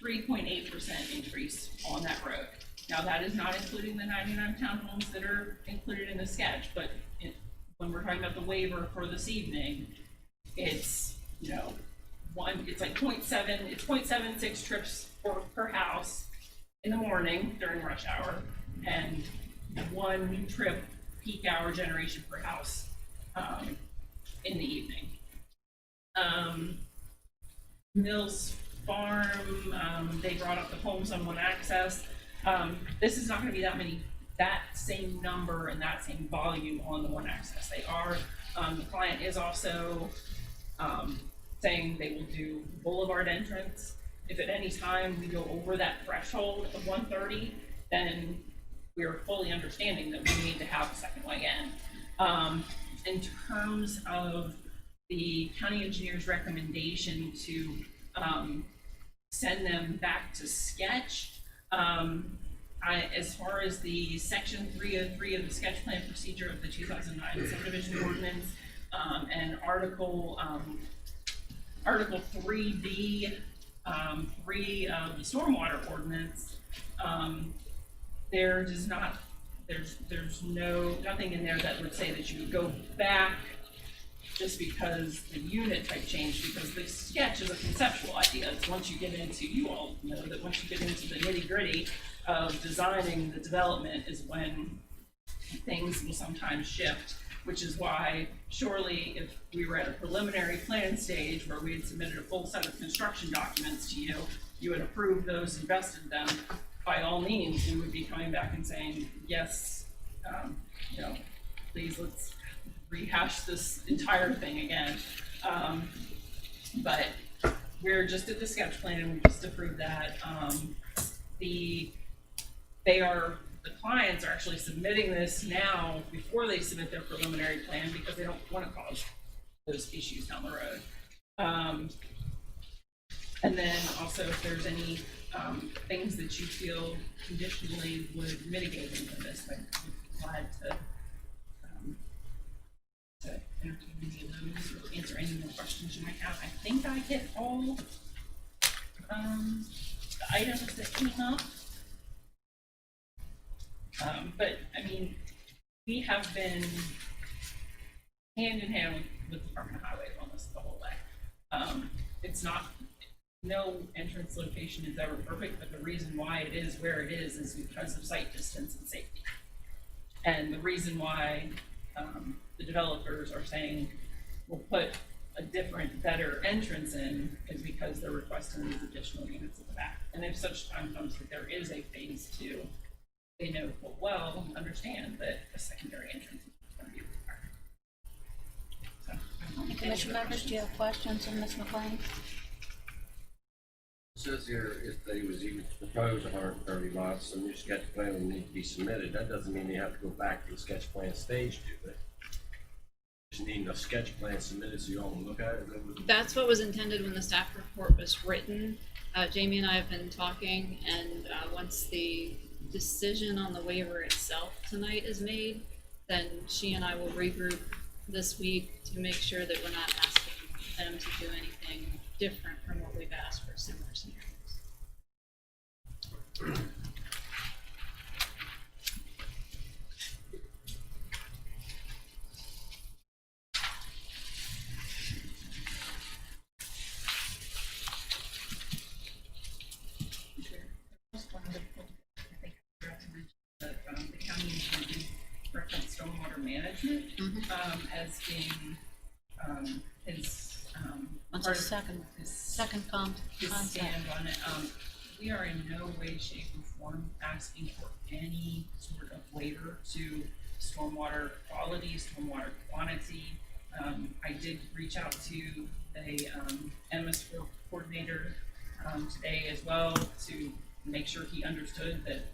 3.8% increase on that road. Now, that is not including the 99 townhomes that are included in the sketch, but when we're talking about the waiver for this evening, it's, you know, it's like 0.76 trips per house in the morning during rush hour, and 1 trip peak hour generation per house in the evening. Mills Farm, they brought up the homes on one access. This is not going to be that same number and that same volume on the one access. They are, the client is also saying they will do boulevard entrance. If at any time we go over that threshold of 130, then we are fully understanding that we need to have a second way in. In terms of the county engineer's recommendation to send them back to sketch, as far as the section 303 of the sketch plan procedure of the 2009 subdivision ordinance, and article 3B, 3 of the stormwater ordinance, there's nothing in there that would say that you would go back just because the unit type changed, because the sketch is a conceptual idea. It's once you get into, you all know that once you get into the nitty gritty of designing the development is when things will sometimes shift, which is why surely if we were at a preliminary plan stage where we had submitted a full set of construction documents to you, you would approve those, invested them, by all means, we would be coming back and saying, yes, you know, please let's rehash this entire thing again. But we're just at the sketch plan, we just approved that. The clients are actually submitting this now before they submit their preliminary plan because they don't want to cause those issues down the road. And then also if there's any things that you feel conditionally would mitigate any of this, I'd be glad to entertain any of those or answer any more questions you might have. I think I hit all the items that came up. But I mean, we have been hand in hand with the Department of Highways on this the whole way. It's not, no entrance location is ever perfect, but the reason why it is where it is because of site distance and safety. And the reason why the developers are saying we'll put a different, better entrance in is because they're requesting these additional units at the back. And if such time comes that there is a phase 2, they know full well, understand that a secondary entrance is going to be required. So, Commission members, do you have questions of Ms. McLean? It says here, if they was even to propose 130 lots, a new sketch plan would need to be submitted. That doesn't mean they have to go back to the sketch plan stage, do they? Just needing a sketch plan submitted so you all can look at it. That's what was intended when the staff report was written. Jamie and I have been talking, and once the decision on the waiver itself tonight is made, then she and I will regroup this week to make sure that we're not asking them to do anything different from what we've asked for similar scenarios. The county is going to reference stormwater management as being his What's part the of second his concept? stand on it. We are in no way, shape, or form asking for any sort of waiver to stormwater quality, stormwater quantity. I did reach out to a MS4 coordinator today as well to make sure he understood that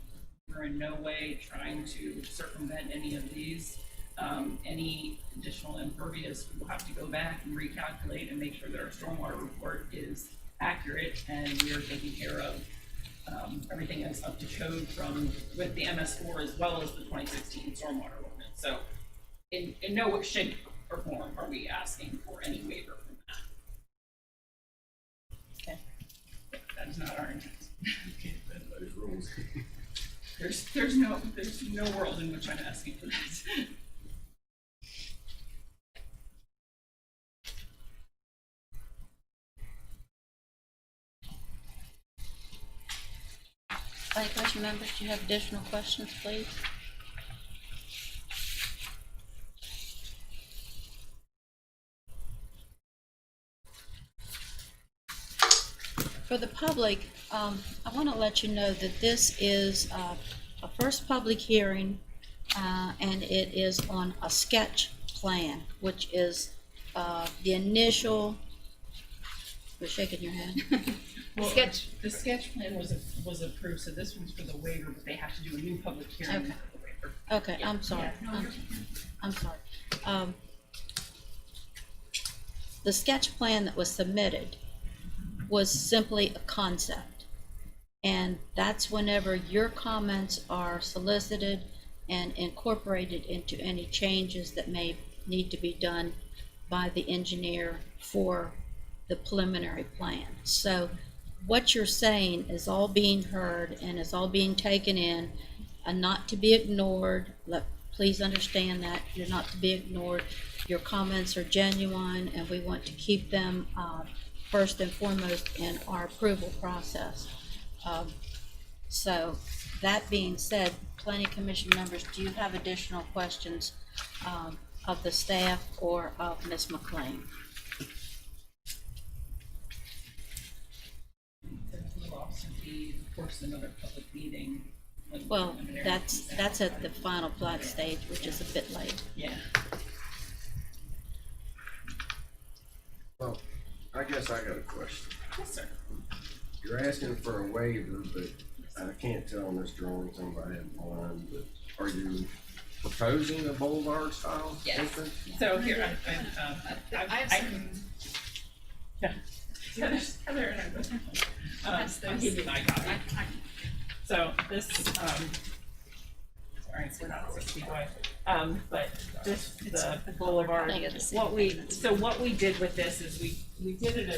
we're in no way trying to circumvent any of these. Any additional impervious, we'll have to go back and recalculate and make sure that our stormwater report is accurate and we are taking care of everything that's up to code with the MS4 as well as the 2016 stormwater ordinance. So in no shape or form are we asking for any waiver from that. Okay. That is not our intent. Those rules. There's no world in which I'm asking for that. Planning Commission members, do you have additional questions, please? For the public, I want to let you know that this is a first public hearing, and it is on a sketch plan, which is the initial. You're shaking your head. Well, the sketch plan was approved, so this one's for the waiver, but they have to do a new public hearing Okay. for the waiver. Okay, Yeah. I'm sorry. Yeah, no, I'm sorry. The sketch plan that was submitted was simply a concept. And that's whenever your comments are solicited and incorporated into any changes that may need to be done by the engineer for the preliminary plan. So what you're saying is all being heard and is all being taken in and not to be ignored. Please understand that you're not to be ignored. Your comments are genuine and we want to keep them first and foremost in our approval process. So that being said, Planning Commission members, do you have additional questions of the staff or of Ms. McLean? There will also be, of course, another public meeting. Well, that's at the final plat stage, which is a bit late. Yeah. Well, I guess guess I got a question. Yes, sir. You're asking for a waiver, but I can't tell on this drawing, somebody had one, but are you proposing a boulevard style Yes. entrance? So here, yeah. Heather and I both. I'll give you my copy. So this, sorry, we're not 6 feet away. But this, the boulevard, what we did with this is we did it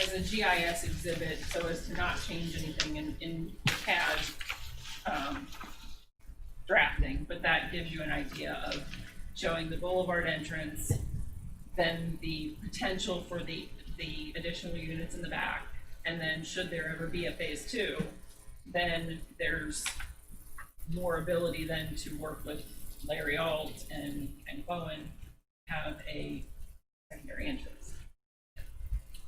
as a GIS exhibit so as to not change anything in the CAD, drafting, but that gives you an idea of showing the boulevard entrance, then the potential for the additional units in the back, and then should there ever be a phase 2, then there's more ability then to work with Larry Alt and Bowen, have a secondary entrance.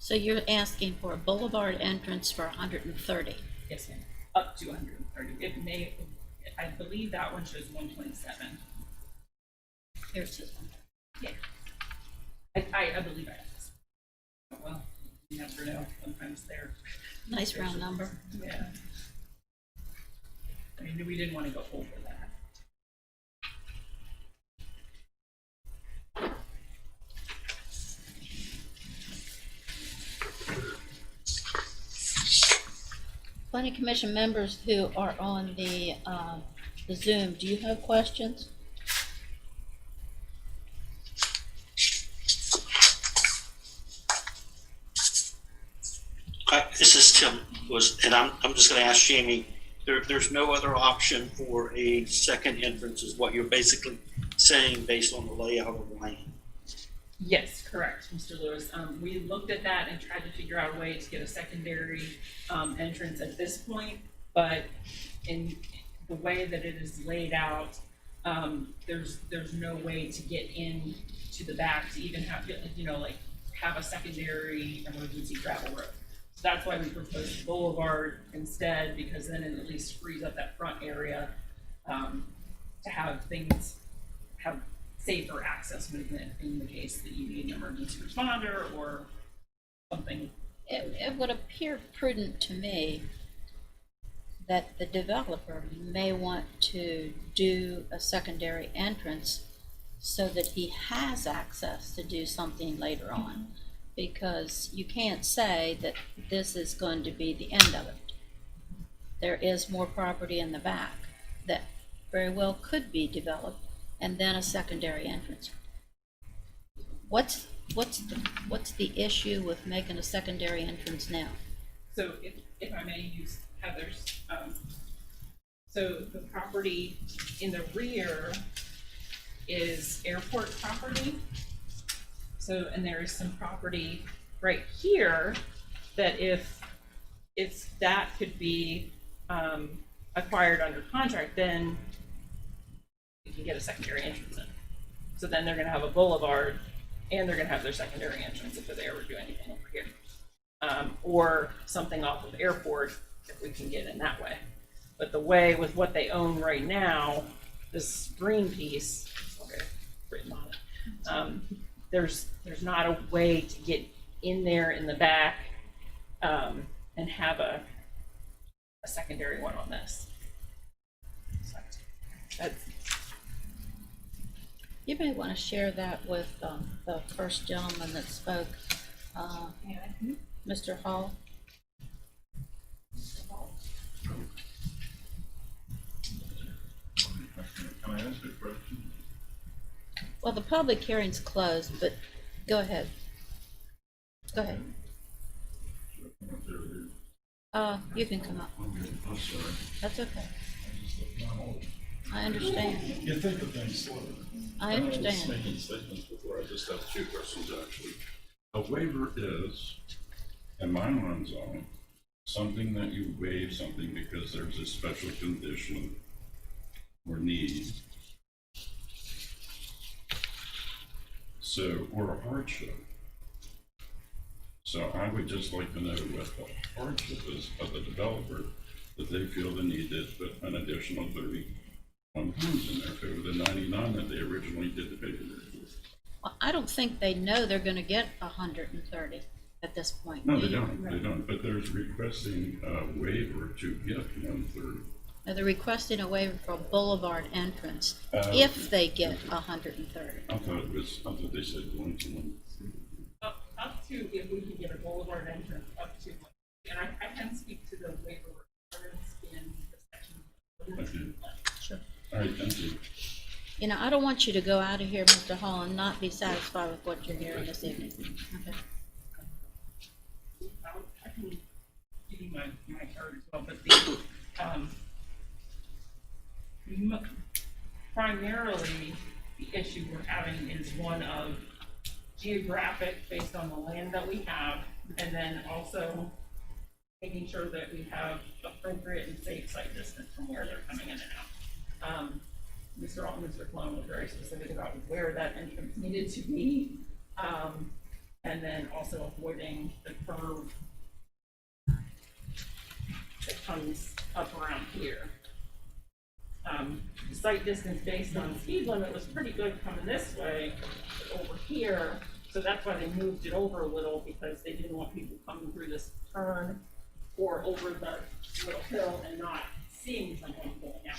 So you're asking for a boulevard entrance for 130? Yes, ma'am. Up to 130. It may, I believe that one shows 127. Here's this one. Yeah. I believe I have this. Well, you never know. Sometimes they're Nice round number. Yeah. I mean, we didn't want to go over that. Planning Commission members who are on the Zoom, do you have questions? This is Tim, and I'm just going to ask Jamie. There's no other option for a second entrance, is what you're basically saying based on the layout of the land. Yes, correct, Mr. Lewis. We looked at that and tried to figure out a way to get a secondary entrance at this point, but in the way that it is laid out, there's no way to get in to the back to even have, like have a secondary emergency gravel road. So that's why we proposed the boulevard instead, because then it at least frees up that front area to have safer access movement in the case that you need an emergency responder or something. It would appear prudent to me that the developer may want to do a secondary entrance so that he has access to do something later on, because you can't say that this is going to be the end of it. There is more property in the back that very well could be developed, and then a secondary entrance. What's the issue with making a secondary entrance now? So if I may use Heather's, so the property in the rear is airport property. So, and there is some property right here that if that could be acquired under contract, then you can get a secondary entrance in. So then they're gonna have a boulevard and they're gonna have their secondary entrance if they ever do anything over here. Or something off of airport if we can get in that way. But the way with what they own right now, this green piece, okay, written on it, there's not a way to get in there in the back and have a secondary one on this. So that's, You may want to share that with the first gentleman that spoke, Mr. Hall. Can I ask a question? Well, the public hearing's closed, but go ahead. Go ahead. You can come up. I'm sorry. That's okay. I understand. You think of things slow. I understand. I was making statements before. I just have 2 questions, actually. A waiver is, in my mind's eye, something that you waive something because there's a special condition or need. So, or a hardship. So I would just like to know what the hardship is of the developer that they feel the need to put an additional 31 homes in there over the 99 that they originally did the paperwork for. Well, I don't think they know they're going to get 130. at this point. No, do they you? don't, but there's requesting a waiver to get 1/3. Now, they're requesting a waiver for boulevard entrance if they get 130. I thought they said 1 to 1. Up to, if we can get a boulevard entrance, up to, and I can speak to the waiver requirements in the section. Okay. Sure. All right, thank you. You know, I don't want you to go out of here, Mr. Hall, and not be satisfied with what you're hearing this evening. Okay. I can give you my card as well, but the, primarily, the issue we're having is one of geographic, based on the land that we have, and then also making sure that we have appropriate and safe site distance from where they're coming in and out. Mr. Alton, Mr. Cologne was very specific about where that entrance needed to be, and then also avoiding the curve that comes up around here. The site distance based on speed limit was pretty good coming this way, but over here, so that's why they moved it over a little, because they didn't want people coming through this turn or over the little hill and not seeing someone going out.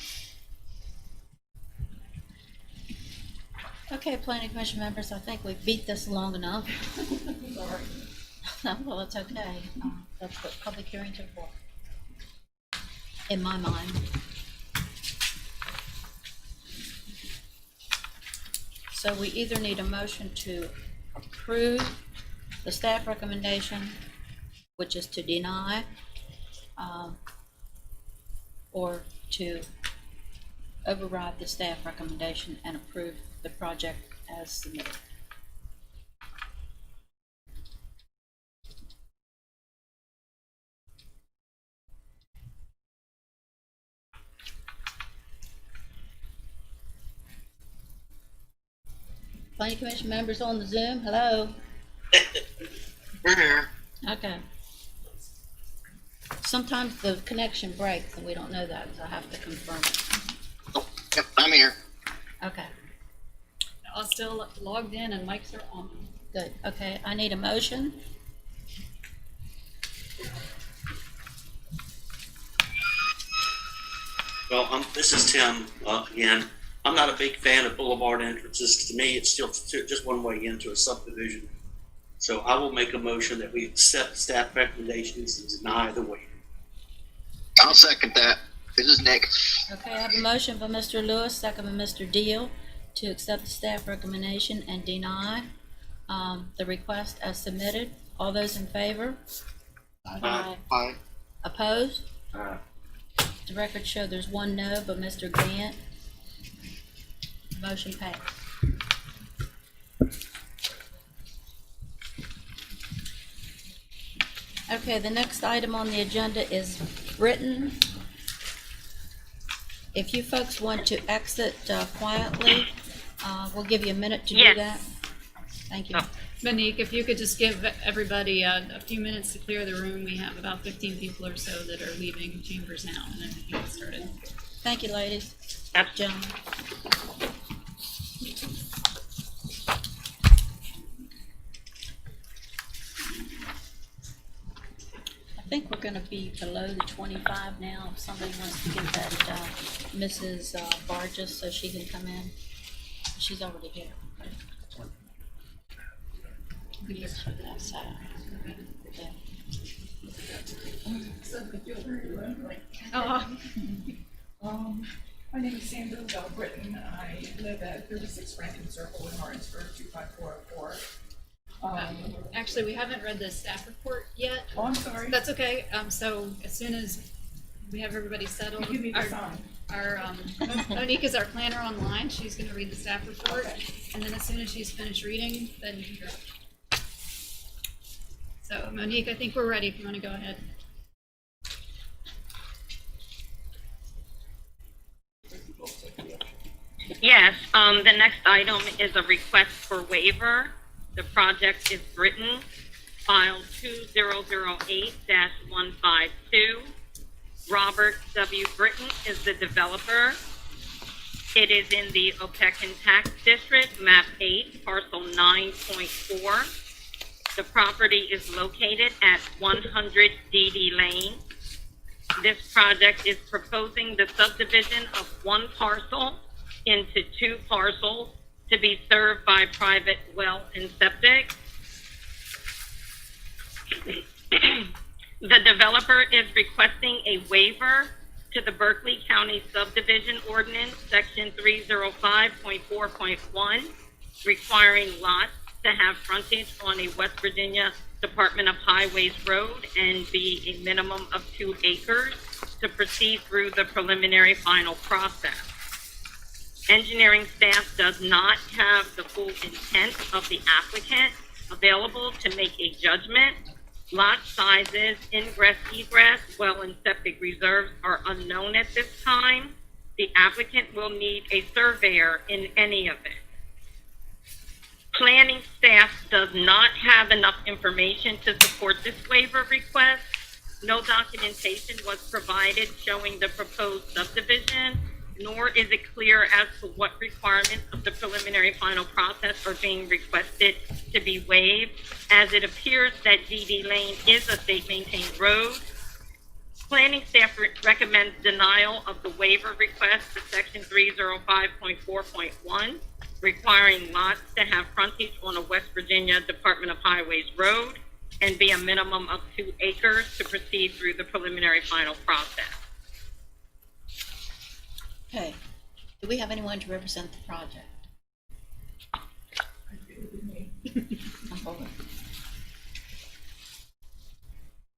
Okay, planning commission members, I think we've beat this long enough. Sorry. Well, it's okay. That's what public hearings are for, in my mind. So we either need a motion to approve the staff recommendation, which is to deny, or to override the staff recommendation and approve the project as submitted. Planning commission members on the Zoom, hello? We're here. Okay. Sometimes the connection breaks and we don't know that, so I have to confirm it. Oh, yep, I'm here. Okay, I'll still logged in and mics are on. good. Okay, I need a motion. Well, this is Tim, again. I'm not a big fan of boulevard entrances. To me, it's still just one way into a subdivision. So I will make a motion that we accept staff recommendations and deny the waiver. I'll second that. This is Nick. Okay, I have a motion by Mr. Lewis, second by Mr. Deal, to accept the staff recommendation and deny the request as submitted. All those in favor? Aye. Aye. Opposed? Aye. The record show there's one no, but Mr. Gant. Motion passed. Okay, the next item on the agenda is Britain. If you folks want to exit quietly, we'll give you a minute to do Yes. that. Thank you. Monique, if you could just give everybody a few minutes to clear the room. We have about 15 people or so that are leaving chambers now, and then we can get started. Thank you, ladies. Gentlemen. I think we're gonna be below the 25 now. If somebody wants to give that, Mrs. Barges so she can come in. She's already here. Yes, outside. Yeah. My name is Sandra Bell Britton. I live at 36 Rankin Circle in Martinsburg, 25404. Actually, we haven't read the staff report yet. Oh, I'm sorry. That's okay. So as soon as we have everybody settled, You give me the sign. Monique is our planner online. She's gonna read the staff report. And then as soon as she's finished reading, then you can go. So Monique, I think we're ready if you wanna go ahead. Yes, the next item is a request for waiver. The project is Britain, file 2008-152. Robert W. Britton is the developer. It is in the Opequon Tax District, map 8, parcel 9.4. The property is located at 100 DD Lane. This project is proposing the subdivision of one parcel into two parcels to be served by private well and septic. The developer is requesting a waiver to the Berkeley County Subdivision Ordinance, Section 305.4.1, requiring lots to have frontage on a West Virginia Department of Highways road and be a minimum of 2 acres to proceed through the preliminary final process. Engineering staff does not have the full intent of the applicant available to make a judgment. Lot sizes, ingress, egress, well and septic reserves are unknown at this time. The applicant will need a surveyor in any event. Planning staff does not have enough information to support this waiver request. No documentation was provided showing the proposed subdivision, nor is it clear as to what requirements of the preliminary final process are being requested to be waived, as it appears that DD Lane is a state-maintained road. Planning staff recommends denial of the waiver request to Section 305.4.1, requiring lots to have frontage on a West Virginia Department of Highways road and be a minimum of 2 acres to proceed through the preliminary final process. Okay. Do we have anyone to represent the project?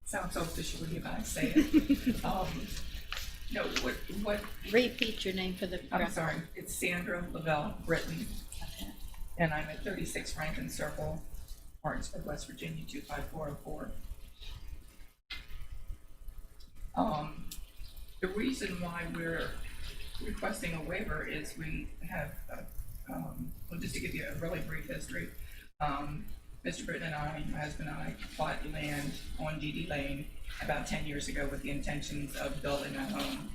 Sounds so official when you guys say it. No, what, Repeat your name for the I'm record. sorry, it's Sandra Lavelle Britton, Okay. and I'm at 36 Rankin Circle, Martinsburg, West Virginia, 25404. The reason why we're requesting a waiver is we have, well, just to give you a really brief history, Mr. Britton and I, my husband and I, bought land on DD Lane about 10 years ago with the intentions of building a home.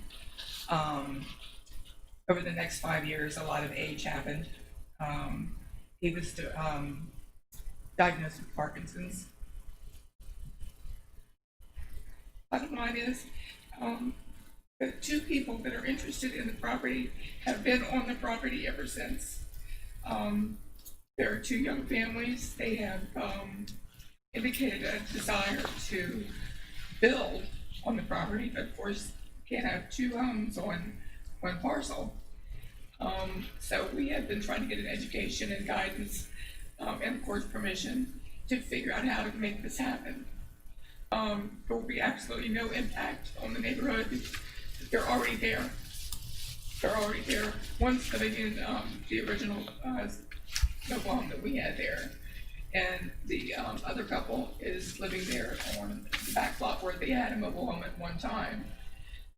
Over the next 5 years, a lot of age happened. He was diagnosed with Parkinson's. Bottom line is, the two people that are interested in the property have been on the property ever since. There are two young families. They have indicated a desire to build on the property, but of course can't have two homes on one parcel. So we have been trying to get an education and guidance and of course permission to figure out how to make this happen. There will be absolutely no impact on the neighborhood. They're already there. They're already there. One's living in the original mobile home that we had there, and the other couple is living there on the back lot where they had a mobile home at one time.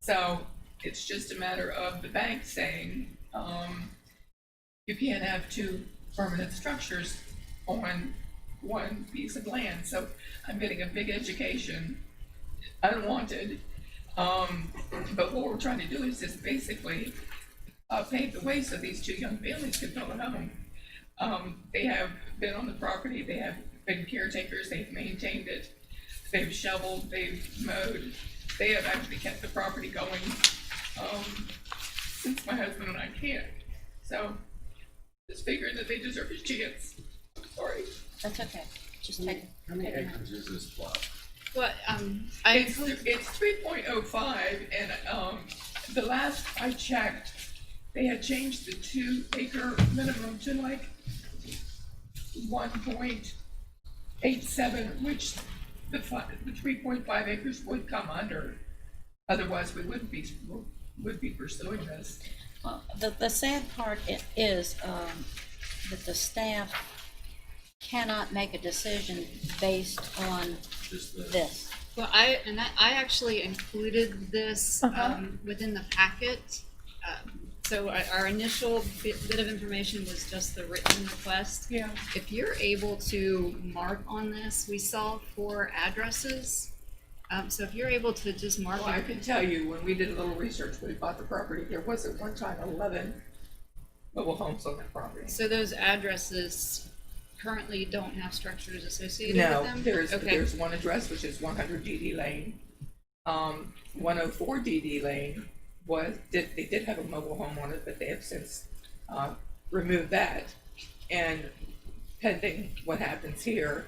So it's just a matter of the bank saying you can't have two permanent structures on one piece of land. So I'm getting a big education, unwanted. But what we're trying to do is just basically pave the way so these two young families can build a home. They have been on the property, they have been caretakers, they've maintained it, they've shoveled, they've mowed, they have actually kept the property going since my husband and I can't. So just figuring that they deserve a chance. Sorry. That's okay. Just take it. How many acres is this plot? Well, It's 3.05, and the last I checked, they had changed the 2 acre minimum to like 1.87, which the 3.5 acres would come under. Otherwise, we would be pursuing this. Well, the sad part is that the staff cannot make a decision based on this. Well, I actually included this within the packet. So our initial bit of information was just the written request. Yeah. If you're able to mark on this, we saw 4 addresses. So if you're able to just mark. Well, I can tell you, when we did a little research when we bought the property, there was at one time 11 mobile homes on that property. So those addresses currently don't have structures associated No, with them? there's, Okay. there's one address, which is 100 DD Lane. 104 DD Lane they did have a mobile home on it, but they have since removed that. And pending what happens here,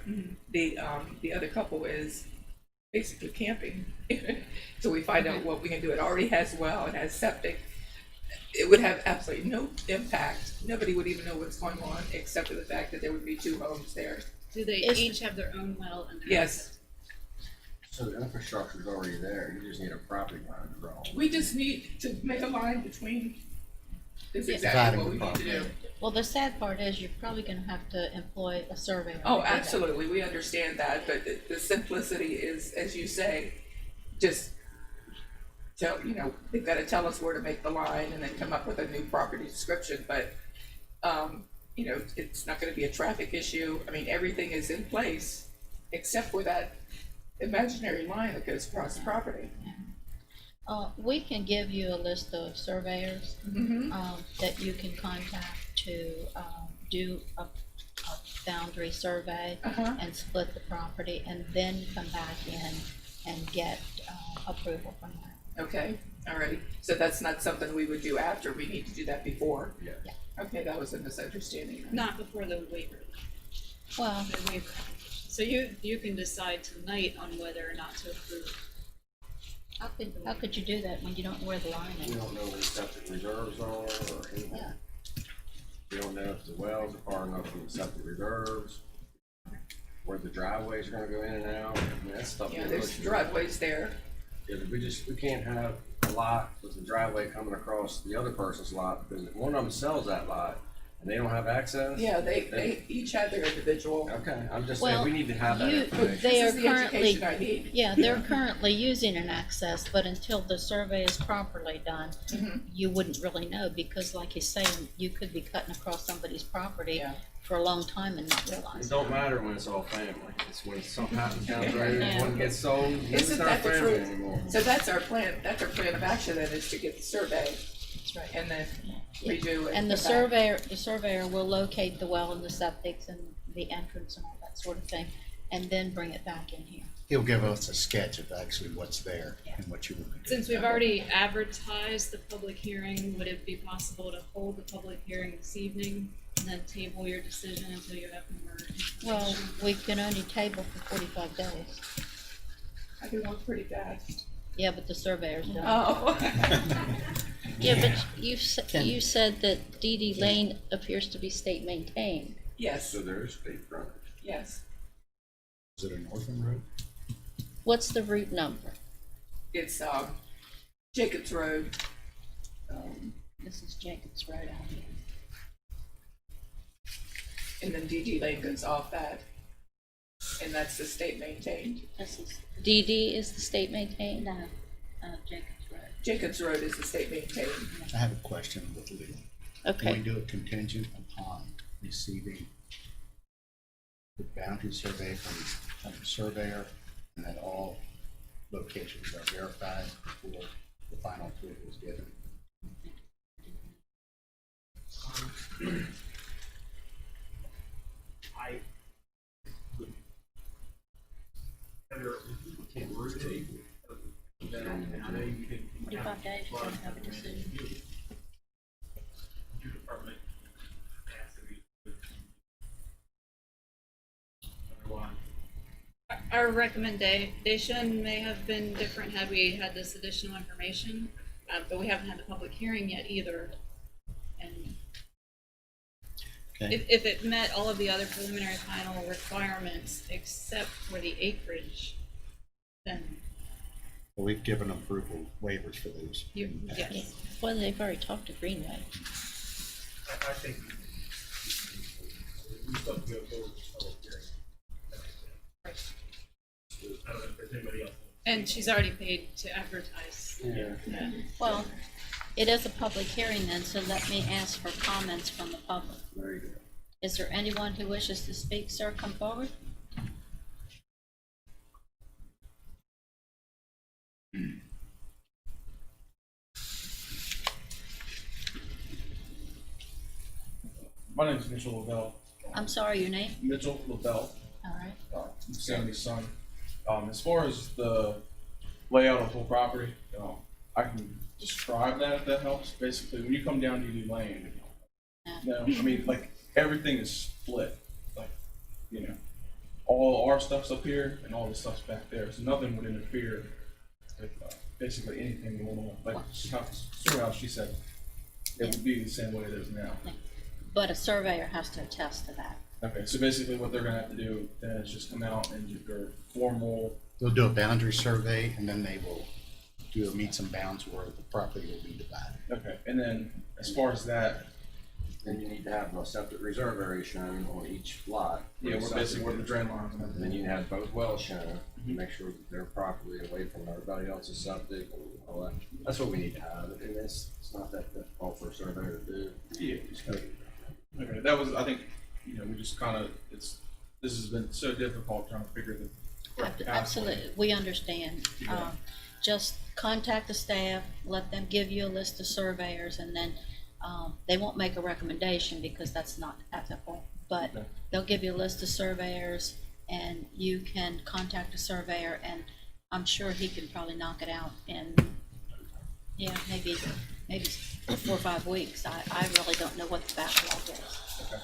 the other couple is basically camping. So we find out what we can do. It already has well, it has septic. It would have absolutely no impact. Nobody would even know what's going on, except for the fact that there would be 2 homes there. Do they each have their own well and their Yes. So the infrastructure's already there, you just need a property line to draw. We just need to make a line between, is Yeah. exactly what we need to do. Well, the sad part is you're probably gonna have to employ a surveyor. Oh, to do that. absolutely, we understand that, but the simplicity is, as you say, just tell, they've gotta tell us where to make the line and then come up with a new property description, but, it's not gonna be a traffic issue. I mean, everything is in place, except for that imaginary line that goes across the property. We can give you a list of surveyors, that you can contact to, do a boundary survey and split the property, and then come back in and get, approval from that. Okay, alrighty, so that's not something we would do after, we need to do that before? Yeah. Okay, that was a misunderstanding. Not before the waiver. Well, The waiver. So you can decide tonight on whether or not to approve. how could you do that when you don't know where the line is? You don't know where the septic reserves are or anything. Yeah. You don't know if the wells are far enough from the septic reserves, where the driveways are gonna go in and out. I mean, that's stuff. Yeah, we there's really should- driveways there. Yeah, we can't have a lot with the driveway coming across the other person's lot, because if one of them sells that lot and they don't have access. Yeah, they each have their individual. Okay, I'm just saying, Well, we need to have that you- information. they This are is the currently, education I need. yeah, they're currently using an access, but until the survey is properly done, you wouldn't really know, because like you're saying, you could be cutting across somebody's property for a long time and not realize It it. don't matter when it's all family, it's when something happens down the road, one gets sold, it's Isn't not that the family truth? anymore. So that's our plan of action then, is to get the survey. That's right. And then redo it. And the come back. surveyor will locate the well and the septics and the entrance and all that sort of thing, and then bring it back in here. He'll give us a sketch of actually what's there and what you want to do. Since we've already advertised the public hearing, would it be possible to hold the public hearing this evening and then table your decision until you have more information? Well, we can only table for 45 days. I can work pretty fast. Yeah, but the surveyor's done. Oh. Yeah, but you said that DD Lane appears to be state maintained. Yes, So there is state frontage. yes. Is it a Northern Road? What's the route number? It's, Jacobs Road. This is Jacobs Road out here. And then DD Lane goes off that. And that's the state maintained. This is, DD is the state maintained? No, Jacobs Road. Jacobs Road is the state maintained. I have a question with legal. Okay. Can we do a contingent upon receiving the boundary survey from the surveyor, and that all locations are verified before the final approval is given? I would better rotate. And I know you can. 45 days, you don't have a decision. Your department has to be. Otherwise. Our recommendation may have been different had we had this additional information, but we haven't had the public hearing yet either. And Okay. if it met all of the other preliminary final requirements except for the acreage, then Well, we've given approval waivers for those. yes. Well, they've already talked to Greenway. I think we still have to go forward with this public hearing. I don't know if there's anybody else. And she's already paid to advertise. Yeah. Well, it is a public hearing then, so let me ask for comments from the public. There you go. Is there anyone who wishes to speak, sir? Come forward. My name is Mitchell Lavelle. I'm sorry, your name? Mitchell LaBelle, All right. Sammy's son. As far as the layout of the whole property, I can describe that if that helps. Basically, when you come down Ely Lane, no, I mean, like, everything is split. Like, you know, all our stuff's up here and all the stuff's back there, so nothing would interfere with basically anything going on. Like, sort of how she said, it would be the same way it is now. But a surveyor has to attest to that. Okay, so basically what they're gonna have to do then is just come out and do their formal. They'll do a boundary survey and then they will do a meets and bounds where the property will be divided. Okay, and then as far as that, Then you need to have a septic reserve area shown on each lot. yeah, we're basically where the drain lines and And everything. then you have both wells shown, to make sure that they're properly away from everybody else's septic and all that. That's what we need to have, and it's not that difficult for a surveyor to do. Yeah. Okay, that was, I think, you know, we just kind of, this has been so difficult trying to figure the correct pathway. Absolutely, we understand. Yeah. Just contact the staff, let them give you a list of surveyors, and then they won't make a recommendation because that's not ethical. But Okay. they'll give you a list of surveyors, and you can contact a surveyor, and I'm sure he can probably knock it out in, yeah, maybe 4 or 5 weeks. I really don't know what the backlog is. Okay.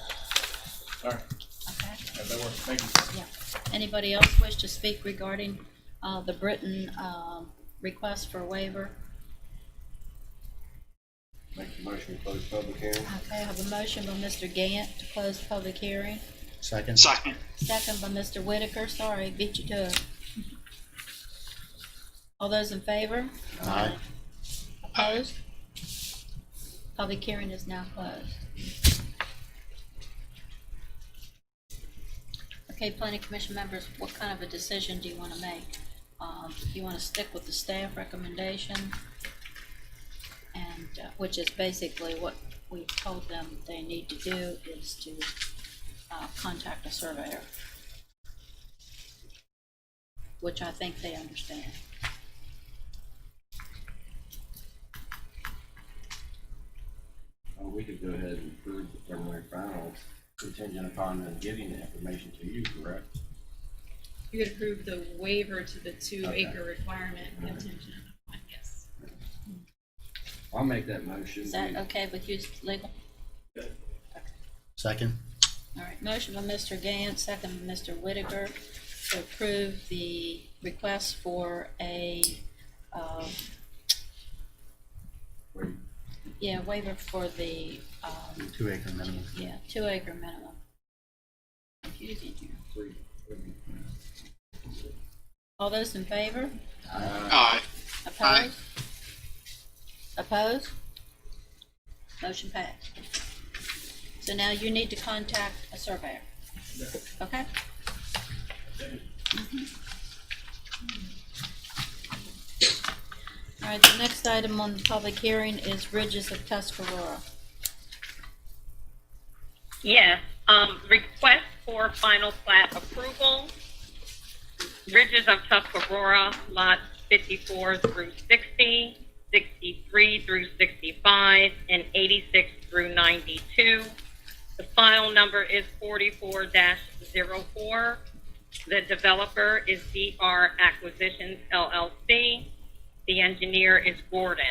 All right. Okay? Yeah, that works. Thank you. Yeah. Anybody else wish to speak regarding the Britton request for a waiver? Make the motion to close public hearing. Okay, I have a motion by Mr. Gant to close the public hearing. Second. Second. Second by Mr. Whitaker. Sorry, beat you to it. All those in favor? Aye. Opposed? Public hearing is now closed. Okay, planning commission members, what kind of a decision do you want to make? Do you want to stick with the staff recommendation? And, which is basically what we've told them they need to do is to contact a surveyor, which I think they understand. We could go ahead and approve the preliminary finals contingent upon them giving the information to you, correct? You could approve the waiver to the 2 Okay. acre requirement contingent upon, yes. I'll make that motion. Is that okay with you, legal? Second. All right, motion by Mr. Gant, second by Mr. Whitaker to approve the request for a, waiver for the, 2 acre minimum. 2 acre minimum. Confusing here. All those in favor? Aye. Opposed? Opposed? Motion passed. So now you need to contact a surveyor. Okay? All right, the next item on the public hearing is Ridges of Tuscarora. Yes, request for final plat approval. Ridges of Tuscarora, lots 54 through 60, 63 through 65, and 86 through 92. The file number is 44-04. The developer is DR Acquisitions LLC. The engineer is Gordon.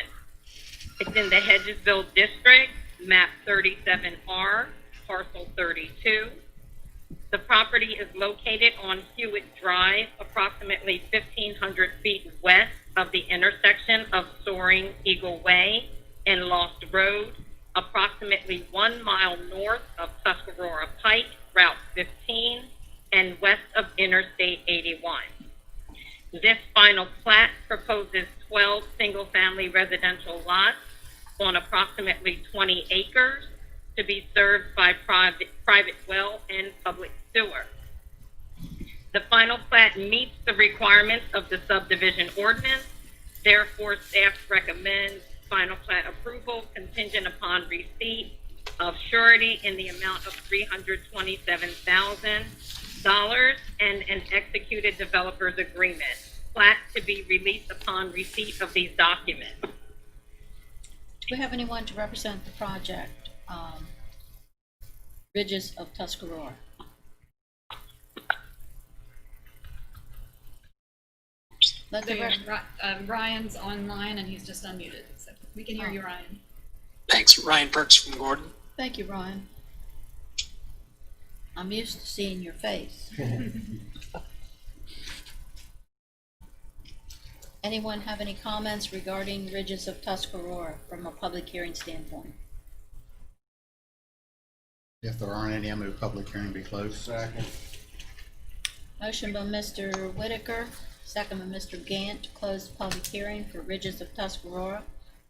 It's in the Hedgesville District, map 37R, parcel 32. The property is located on Hewitt Drive, approximately 1,500 feet west of the intersection of Soaring Eagle Way and Lost Road, approximately 1 mile north of Tuscarora Pike, Route 15, and west of Interstate 81. This final plat proposes 12 single-family residential lots on approximately 20 acres to be served by private well and public sewer. The final plat meets the requirements of the subdivision ordinance. Therefore, staff recommends final plat approval contingent upon receipt of surety in the amount of $327,000 and an executed developer's agreement. Plat to be released upon receipt of these documents. Do we have anyone to represent the project? Ridges of Tuscarora. Let the There, rest, Ryan's online and he's just unmuted, so we can hear you, Ryan. Thanks, Ryan Perks from Gordon. thank you, Ryan. I'm used to seeing your face. Anyone have any comments regarding Ridges of Tuscarora from a public hearing standpoint? If there aren't any, I move public hearing be closed. Second. Motion by Mr. Whitaker, second by Mr. Gant, to close the public hearing for Ridges of Tuscarora.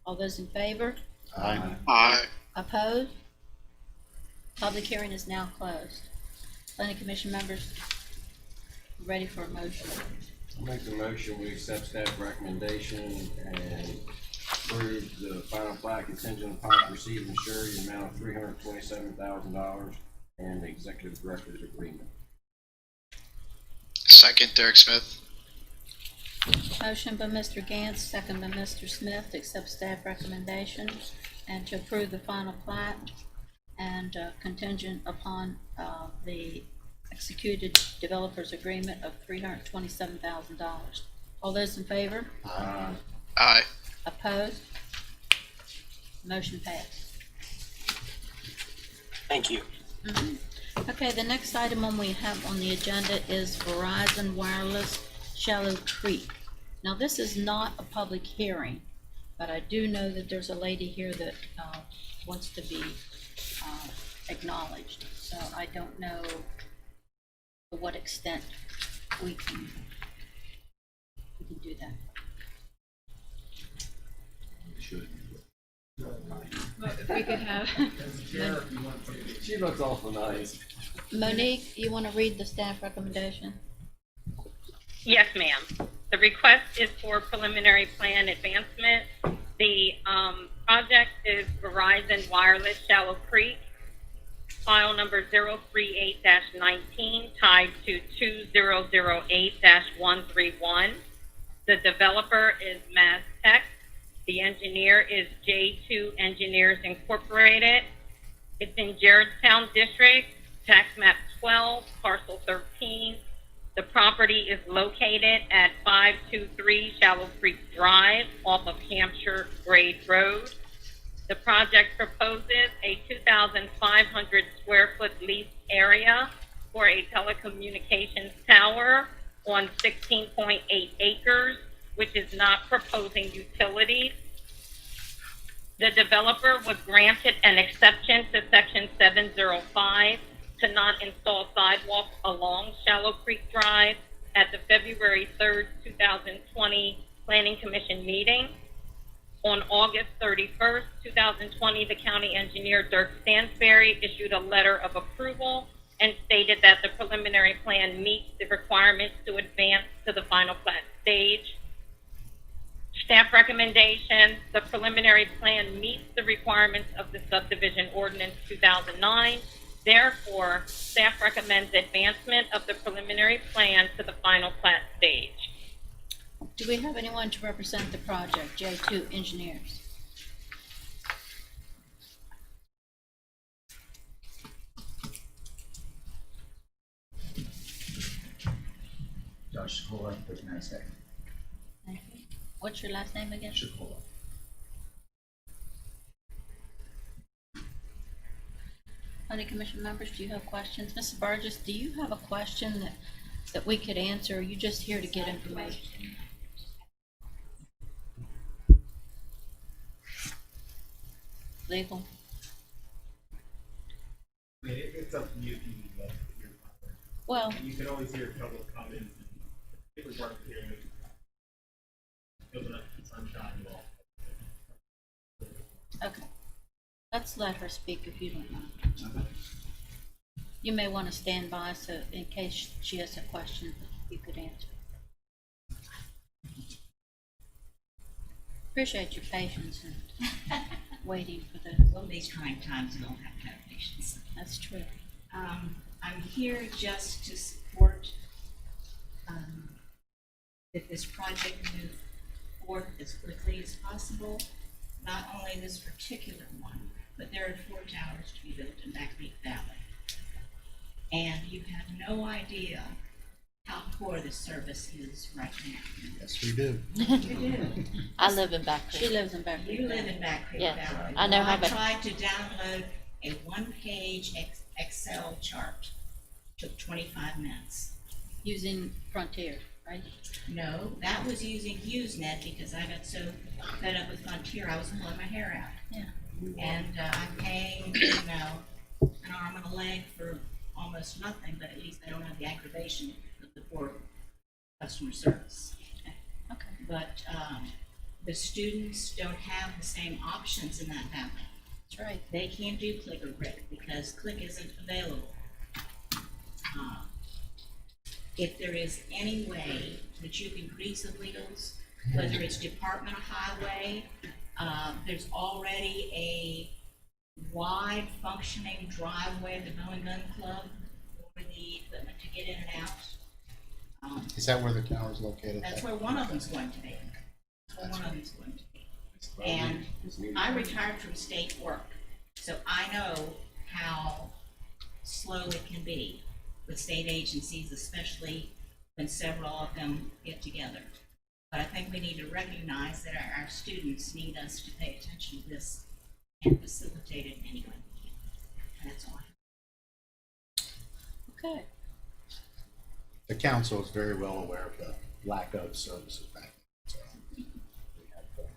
All those in favor? Aye. Aye. Opposed? Public hearing is now closed. Planning Commission members, ready for a motion. I'll make the motion, we accept staff recommendation and approve the final plat contingent upon receiving surety amount of $327,000 and the executive director's agreement. Second, Derek Smith. Motion by Mr. Gantz, second by Mr. Smith, to accept staff recommendation and to approve the final plat and contingent upon the executed developer's agreement of $327,000. All those in favor? Aye. Aye. Opposed? Motion passed. Thank you. Okay, the next item we have on the agenda is Verizon Wireless Shallow Creek. Now, this is not a public hearing, but I do know that there's a lady here that wants to be acknowledged. So I don't know to what extent we can do that. Should. Well, if we could have, She looks awful nice. Monique, you want to read the staff recommendation? Yes, ma'am. The request is for preliminary plan advancement. The project is Verizon Wireless Shallow Creek, file number 038-19, tied to 2008-131. The developer is Mass Tech. The engineer is J2 Engineers Incorporated. It's in Gerardstown District, tax map 12, parcel 13. The property is located at 523 Shallow Creek Drive off of Hampshire Grade Road. The project proposes a 2,500 square foot leased area for a telecommunications tower on 16.8 acres, which is not proposing utilities. The developer was granted an exception to section 705 to not install sidewalks along Shallow Creek Drive at the February 3rd, 2020 Planning Commission meeting. On August 31st, 2020, the county engineer, Dirk Stansberry, issued a letter of approval and stated that the preliminary plan meets the requirements to advance to the final plat stage. Staff recommendation, the preliminary plan meets the requirements of the subdivision ordinance 2009. Therefore, staff recommends advancement of the preliminary plan to the final plat stage. Do we have anyone to represent the project, J2 Engineers? Josh Shikola with NASDAQ. Thank you. What's your last name again? Shikola. Planning Commission members, do you have questions? Mrs. Burgess, do you have a question that we could answer? Or are you just here to get information? Legal? I mean, it's up to you if you would like to hear comment. Well, You can always hear public comments, and if we weren't hearing it, open up the sunshine law. okay. Let's let her speak if you don't mind. You may want to stand by so in case she has a question you could answer. Appreciate your patience and waiting for the. Well, these trying times, we don't have to have patience. That's true. I'm here just to support that this project move forth as quickly as possible. Not only this particular one, but there are 4 towers to be built in Back Creek Valley. And you have no idea how poor the service is right now. Yes, we do. You do. I live in Back Creek. She lives in Berkeley. You live in Back Creek Yeah, Valley. I know how I bad. tried to download a one-page Excel chart. Took 25 minutes. Using Frontier, right? No, that was using Usenet because I got so fed up with Frontier, I was pulling my hair out. Yeah. And I'm paying, an arm and a leg for almost nothing, but at least I don't have the aggravation of the poor customer service. Okay. But the students don't have the same options in that valley. That's right. They can't do Click or Grit because Click isn't available. If there is any way that you can grease the wheels, whether it's Department of Highway, there's already a wide functioning driveway at the Bow and Gun Club for the equipment to get in and out. Is that where the tower is located? That's where one of them's going to be. That's where one of them's going to be. And I retired from state work, so I know how slow it can be with state agencies, especially when several of them get together. But I think we need to recognize that our students need us to pay attention to this and facilitate it anyway. And that's all. Okay. The council is very well aware of the lack of services back then. So we have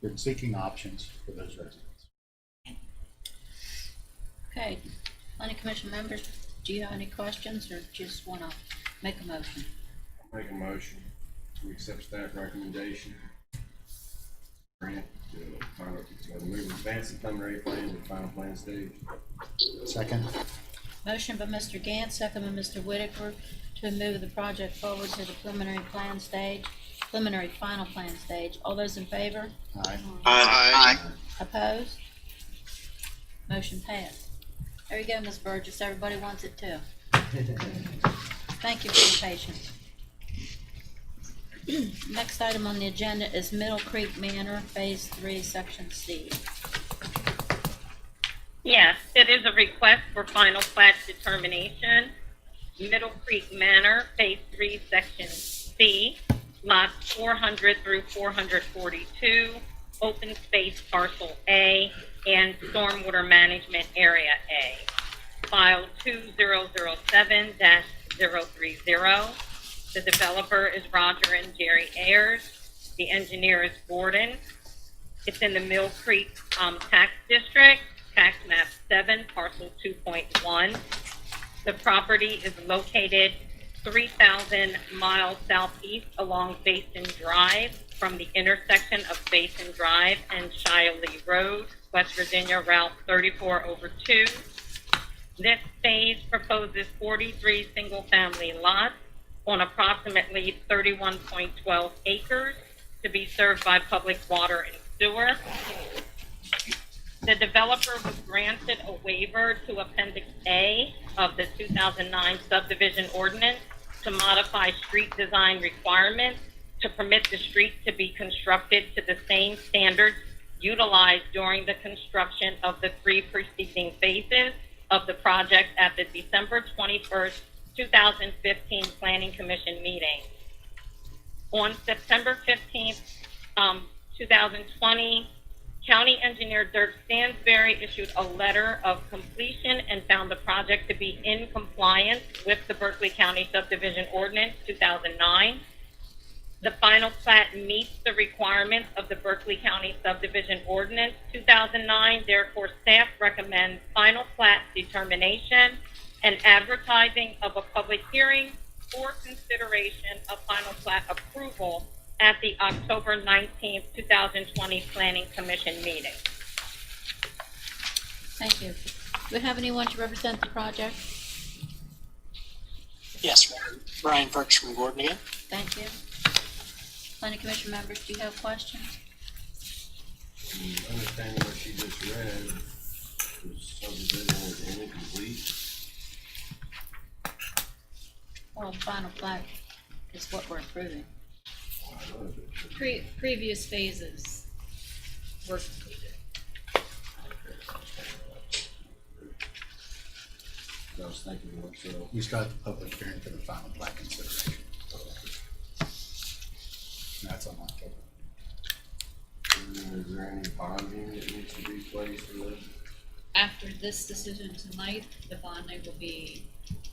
been seeking options for those residents. Okay. Planning Commission members, do you have any questions or just want to make a motion? I'll make a motion to accept staff recommendation. Grant to final, to move advanced and preliminary plan to the final plan stage. Second. Motion by Mr. Gantz, second by Mr. Whitaker to move the project forward to the preliminary plan stage, preliminary final plan stage. All those in favor? Aye. Aye. Opposed? Motion passed. There you go, Ms. Burgess. Everybody wants it too. Thank you for your patience. Next item on the agenda is Middle Creek Manor, Phase 3, Section C. Yes, it is a request for final plat determination. Middle Creek Manor, Phase 3, Section C, lots 400 through 442, open space parcel A, and stormwater management area A. File 2007-030. The developer is Roger and Jerry Ayers. The engineer is Gordon. It's in the Mill Creek tax district, tax map 7, parcel 2.1. The property is located 3,000 miles southeast along Basin Drive from the intersection of Basin Drive and Shialee Road, West Virginia Route 34/2. This phase proposes 43 single-family lots on approximately 31.12 acres to be served by public water and sewer. The developer was granted a waiver to Appendix A of the 2009 subdivision ordinance to modify street design requirements to permit the street to be constructed to the same standards utilized during the construction of the 3 preceding phases of the project at the December 21st, 2015 Planning Commission meeting. On September 15th, 2020, County Engineer Dirk Stansberry issued a letter of completion and found the project to be in compliance with the Berkeley County Subdivision Ordinance 2009. The final plat meets the requirements of the Berkeley County Subdivision Ordinance 2009. Therefore, staff recommends final plat determination and advertising of a public hearing for consideration of final plat approval at the October 19th, 2020 Planning Commission meeting. Thank you. Do we have anyone to represent the project? Yes, Brian Perks from Gordon again. Thank you. Planning Commission members, do you have questions? Understanding what she just read, the subdivision is incomplete. Well, final plat is what we're approving. Previous phases were completed. I was thinking more so. We start the public hearing for the final plat consideration. And that's on October. Is there any bonding that needs to be placed for this? After this decision tonight, the bonding will be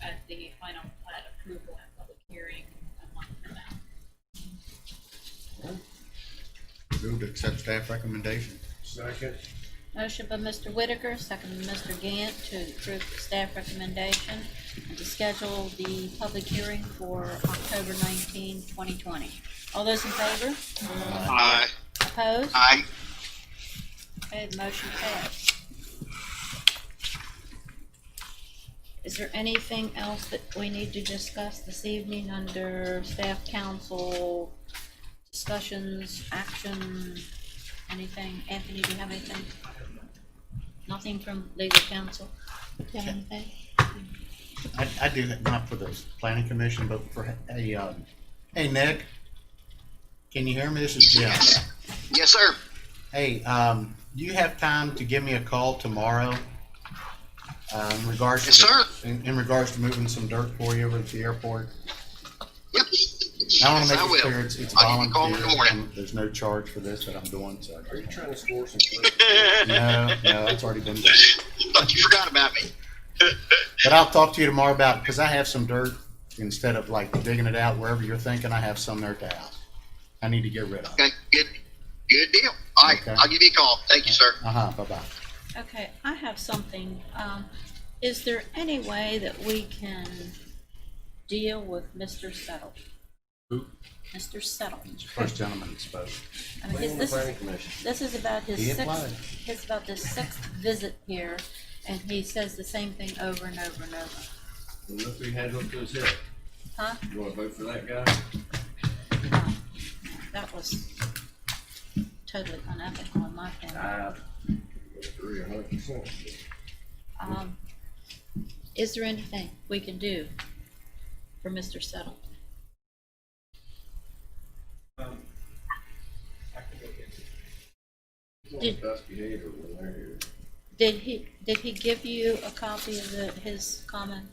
at the final plat approval and public hearing a month from now. Move to accept staff recommendation. Second. Motion by Mr. Whitaker, second by Mr. Gant to approve the staff recommendation and to schedule the public hearing for October 19, 2020. All those in favor? Aye. Opposed? Aye. Okay, the motion passed. Is there anything else that we need to discuss this evening under staff council discussions, action, anything? Anthony, do you have anything? Nothing from legal counsel? Do you have anything? I do that not for the planning commission, but for hey Nick, can you hear me? This is Jeff. Yes, sir. Hey, do you have time to give me a call tomorrow? In regards Yes, to sir. In regards to moving some dirt for you over at the airport. Yep. I want Yes, to make I it will. clear it's I'll give you a call in the volunteer. morning. There's no charge for this that I'm doing. So Are you trying to score some? no, that's already been done. Thought you forgot about me. But I'll talk to you tomorrow about it because I have some dirt instead of like digging it out wherever you're thinking. I have some there at the house. I need to get rid of. Okay, good deal. All right, Okay. I'll give you a call. Thank you, sir. Bye bye. Okay, I have something. Is there any way that we can deal with Mr. Settle? Who? Mr. Settle. First gentleman that spoke. I mean, Blame the this planning is, commission. this is about his He applied. sixth visit here, and he says the same thing over and over and over. And look who he had up to his hip. Huh? You wanna vote for that guy? That was totally unethical in my opinion. I agree 100%. Is there anything we can do for Mr. Settle? I can look into it. He's on the best behavior when they're here. Did he give you a copy of his comment?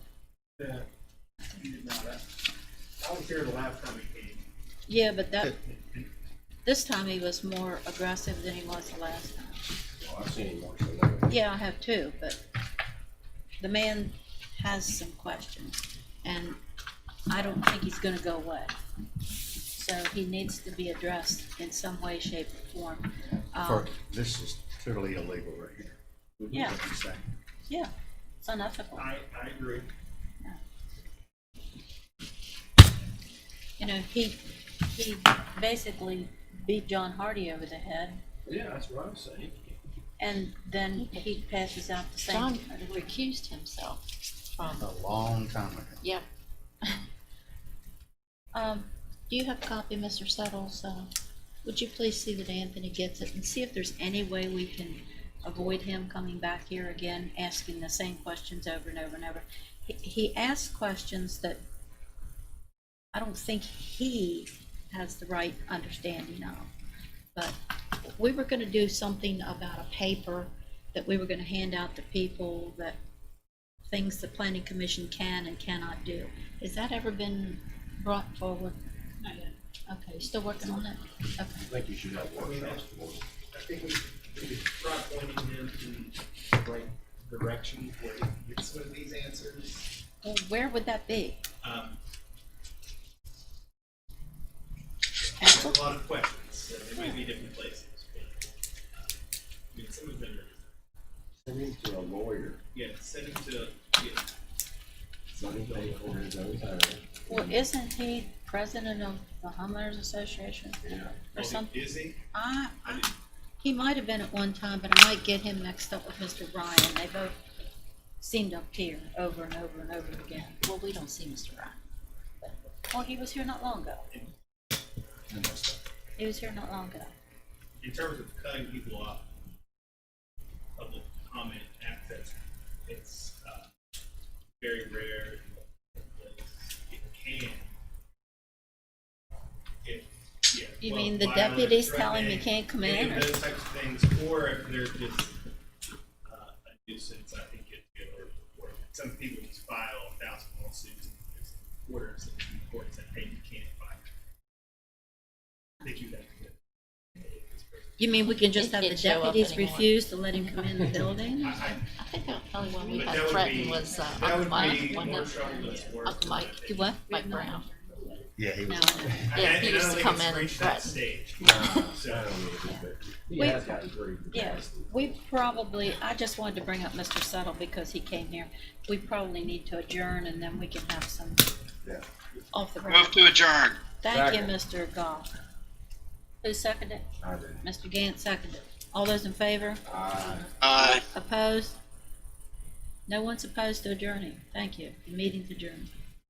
Yeah. He did not. I was here the last time he came. Yeah, but this time he was more aggressive than he was the last time. Well, I've seen him more than that. Yeah, I have too, but the man has some questions, and I don't think he's gonna go away. So he needs to be addressed in some way, shape, or form. This is totally illegal right here. Yeah. What you're saying. Yeah, it's unethical. I agree. You know, he basically beat John Hardy over the head, Yeah, that's what I'm saying. and then he passes out the same. John recused himself from. A long time ago. Yep. Do you have a copy, Mr. Settles? Would you please see that Anthony gets it and see if there's any way we can avoid him coming back here again, asking the same questions over and over and over. He asks questions that I don't think he has the right understanding of. But we were gonna do something about a paper that we were gonna hand out to people, that things the planning commission can and cannot do. Has that ever been brought forward? Not yet. Okay, still working on that? Okay. I think you should have workshops for it. I think we could try pointing him in the right direction where he gets some of these answers. Well, where would that be? There's a lot of questions, so there may be different places. But, I mean, some of them are. Send him to a lawyer. Yeah, send him to. Yeah. Send him for his own time. Well, isn't he president of the homeowners association? Yeah. Or something? Is he? He might have been at one time, but I might get him mixed up with Mr. Ryan. They both seem to appear over and over and over again. Well, we don't see Mr. Ryan. Well, he was here not long ago. He was here not long ago. In terms of cutting people off public comment access, it's very rare. It can. You mean the deputies tell him he can't come in? Or? Those types of things, or if they're just a nuisance, I think it's good. Or some people just You mean we can just He have the can't show up deputies anymore. refuse to let him come in the building? I think the only one we But had that would threatened be- was that Uncle would Mike, be one more of trouble than it's worth. Uncle Mike. Do what? Mike Brown. Yeah, he was. Yeah, he used to come in and threaten. He has gotten pretty Yeah, nasty. we probably, I just wanted to bring up Mr. Settle because he came here. We probably need to adjourn and then we can have some Yeah. off the Move record. to adjourn. Thank you, Second. Mr. Goff. Who seconded? I did. Mr. Gant seconded. All those in favor? Aye. Opposed? No one's opposed to adjourning. Thank you. The meeting's adjourned.